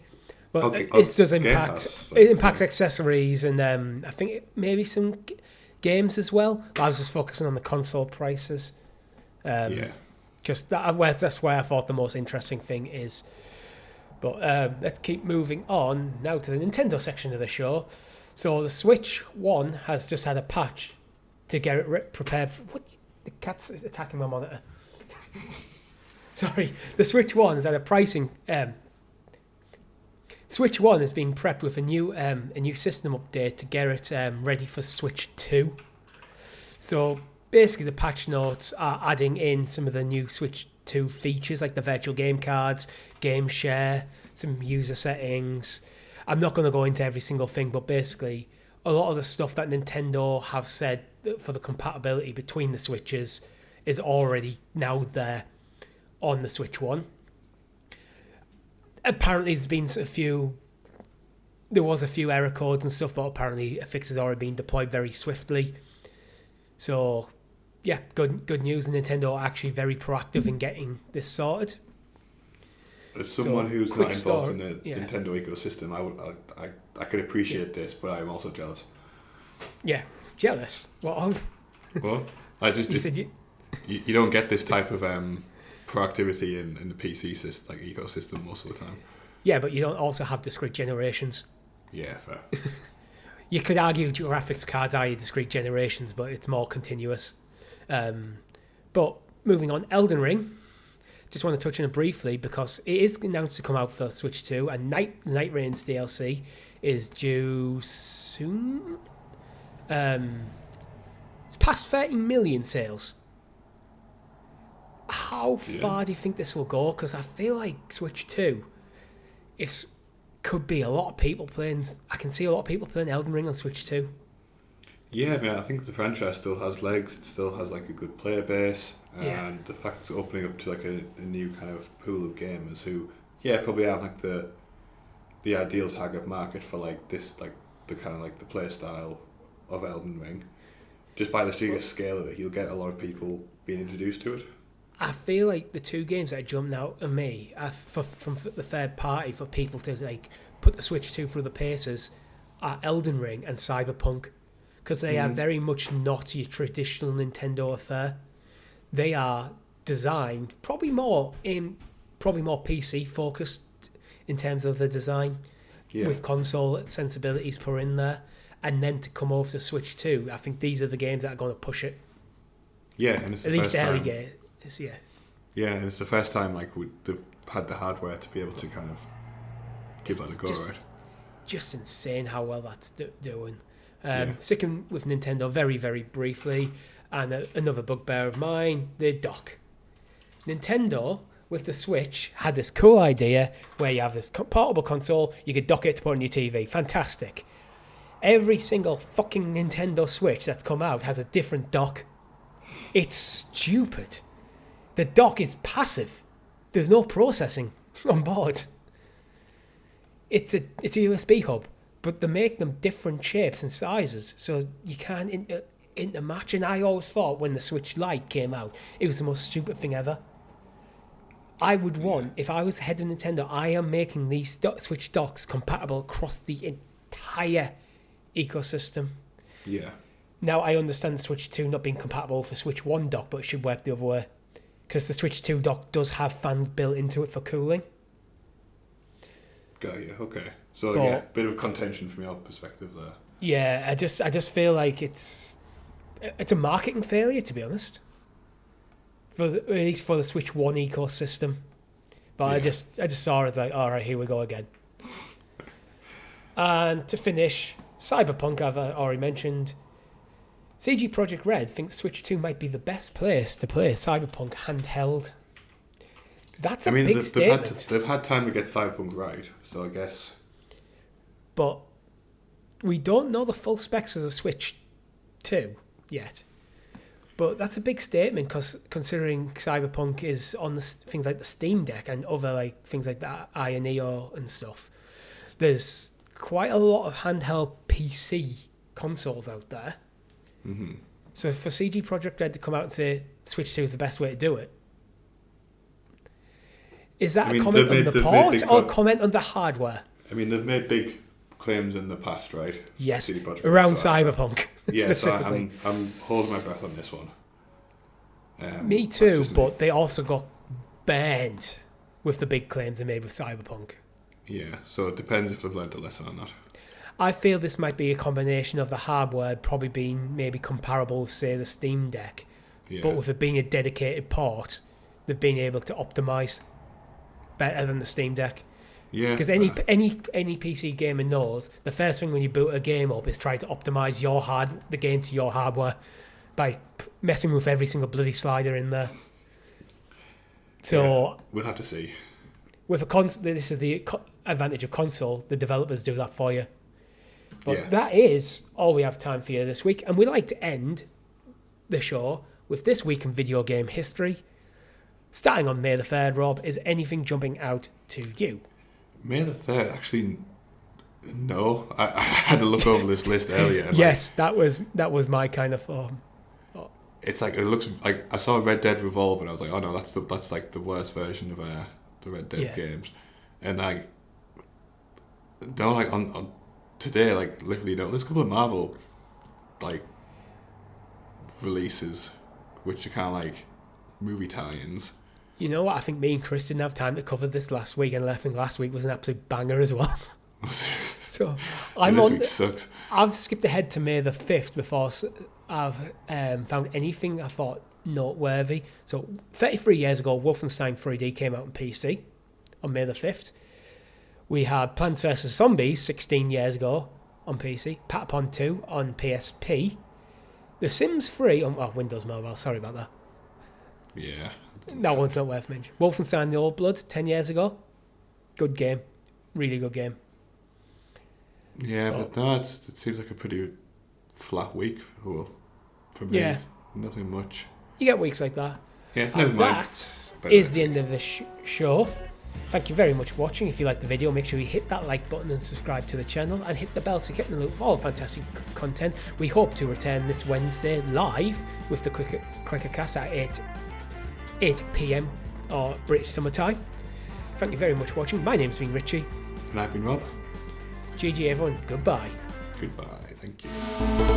Well, it does impact. It impacts accessories and I think maybe some games as well. But I was just focusing on the console prices. Because that's where I thought the most interesting thing is. But let's keep moving on now to the Nintendo section of the show. So the Switch 1 has just had a patch to get it prepared for... What? The cat's attacking my monitor. Sorry. The Switch 1 has had a pricing... Switch 1 is being prepped with a new system update to get it ready for Switch 2. So basically the patch notes are adding in some of the new Switch 2 features, like the virtual game cards, game share, some user settings. I'm not going to go into every single thing, but basically a lot of the stuff that Nintendo have said for the compatibility between the Switches is already now there on the Switch 1. Apparently there's been there was a few error codes and stuff, but apparently a fix has already been deployed very swiftly. So, yeah, good news. Nintendo are actually very proactive in getting this sorted. As someone who's not involved in the Nintendo ecosystem, I could appreciate this, but I'm also jealous. Yeah, jealous? What? Well, you don't get this type of proactivity in the PC system, like ecosystem, most of the time. Yeah, but you don't also have discrete generations. Yeah, fair. You could argue graphics cards are your discrete generations, but it's more continuous. But moving on, Elden Ring. Just want to touch on it briefly because it is announced to come out for Switch 2, and Night Reigns DLC is due soon. It's past 30 million sales. How far do you think this will go? Because I feel like Switch 2 could be a lot of people playing. I can see a lot of people playing Elden Ring on Switch 2. Yeah, I mean, I think the franchise still has legs. It still has like a good player base, and the fact it's opening up to like a new kind of pool of gamers who, probably aren't like the ideal target market for like this, like the kind of like the play style of Elden Ring. Just by the sheer scale of it, you'll get a lot of people being introduced to it. I feel like the two games that jumped out at me from the third party for people to like put the Switch 2 through the paces are Elden Ring and Cyberpunk, because they are very much not your traditional Nintendo affair. They are designed probably more PC focused in terms of the design, with console sensibilities put in there, and then to come over to Switch 2, I think these are the games that are going to push it. Yeah, and it's at least early games. Yeah. Yeah, and it's the first time like they've had the hardware to be able to kind of give that a go, right? Just insane how well that's doing. Sticking with Nintendo very, very briefly, and another bugbear of mine, the dock. Nintendo, with the Switch, had this cool idea where you have this portable console, you could dock it to put on your TV. Fantastic. Every single fucking Nintendo Switch that's come out has a different dock. It's stupid. The dock is passive. There's no processing on board. It's a USB hub, but they make them different shapes and sizes, so you can't intermatch. And I always thought when the Switch Lite came out, it was the most stupid thing ever. I would want, if I was the head of Nintendo, I am making these Switch docks compatible across the entire ecosystem. Yeah. Now, I understand the Switch 2 not being compatible for Switch 1 dock, but it should work the other way. Because the Switch 2 dock does have fans built into it for cooling. Got you, okay. So, bit of contention from your perspective there. Yeah, I just feel like it's a marketing failure, to be honest. At least for the Switch 1 ecosystem. But I just saw it like, alright, here we go again. And to finish, Cyberpunk, I've already mentioned. CG Projekt Red thinks Switch 2 might be the best place to play Cyberpunk handheld. That's a big statement. They've had time to get Cyberpunk right, so I guess. But we don't know the full specs of the Switch 2 yet. But that's a big statement, because considering Cyberpunk is on the things like the Steam Deck and other like things like that, Neo and stuff. There's quite a lot of handheld PC consoles out there. Mm-hmm. So for CG Projekt Red to come out and say Switch 2 is the best way to do it, is that a comment on the port or a comment on the hardware? I mean, they've made big claims in the past, right? Yes, around Cyberpunk specifically. So I'm holding my breath on this one. Me too, but they also got banned with the big claims they made with Cyberpunk. Yeah, so it depends if they've learned a lesson or not. I feel this might be a combination of the hardware probably being maybe comparable with, say, the Steam Deck, but with it being a dedicated port, they've been able to optimize better than the Steam Deck. Yeah, because any PC gamer knows the first thing when you boot a game up is try to optimize the game to your hardware by messing with every single bloody slider in there. So we'll have to see. With this is the advantage of console. The developers do that for you. But that is all we have time for you this week, and we like to end the show with this week in video game history. Starting on May the 3rd, Rob, is anything jumping out to you? May the 3rd, actually, no. I had to look over this list earlier. Yes, that was my kind of It's like, it looks like, I saw Red Dead Revolve and I was like, oh no, that's like the worst version of the Red Dead games. And like, don't like on today, like literally, there's a couple of Marvel like releases which are kind of like movie tie-ins. You know what? I think me and Chris didn't have time to cover this last week, and I think last week was an absolute banger as well. So this week sucks. I've skipped ahead to May the 5th before I've found anything I thought noteworthy. So 33 years ago, Wolfenstein 3D came out on PC on May the 5th. We had Plants vs. Zombies 16 years ago on PC. Patapon 2 on PSP. The Sims 3 on Windows Mobile. Sorry about that. Yeah. That one's not worth mentioning. Wolfenstein The Old Blood 10 years ago. Good game. Really good game. Yeah, but no, it seems like a pretty flat week for me. Yeah. Nothing much. You get weeks like that. Yeah, never mind. That is the end of the show. Thank you very much for watching. If you liked the video, make sure you hit that like button and subscribe to the channel and hit the bell so you get in the loop of all fantastic content. We hope to return this Wednesday live with the Clickercast at 8 p.m. or British summertime. Thank you very much for watching. My name's been Richie. And I've been Rob. GG everyone. Goodbye. Goodbye. Thank you.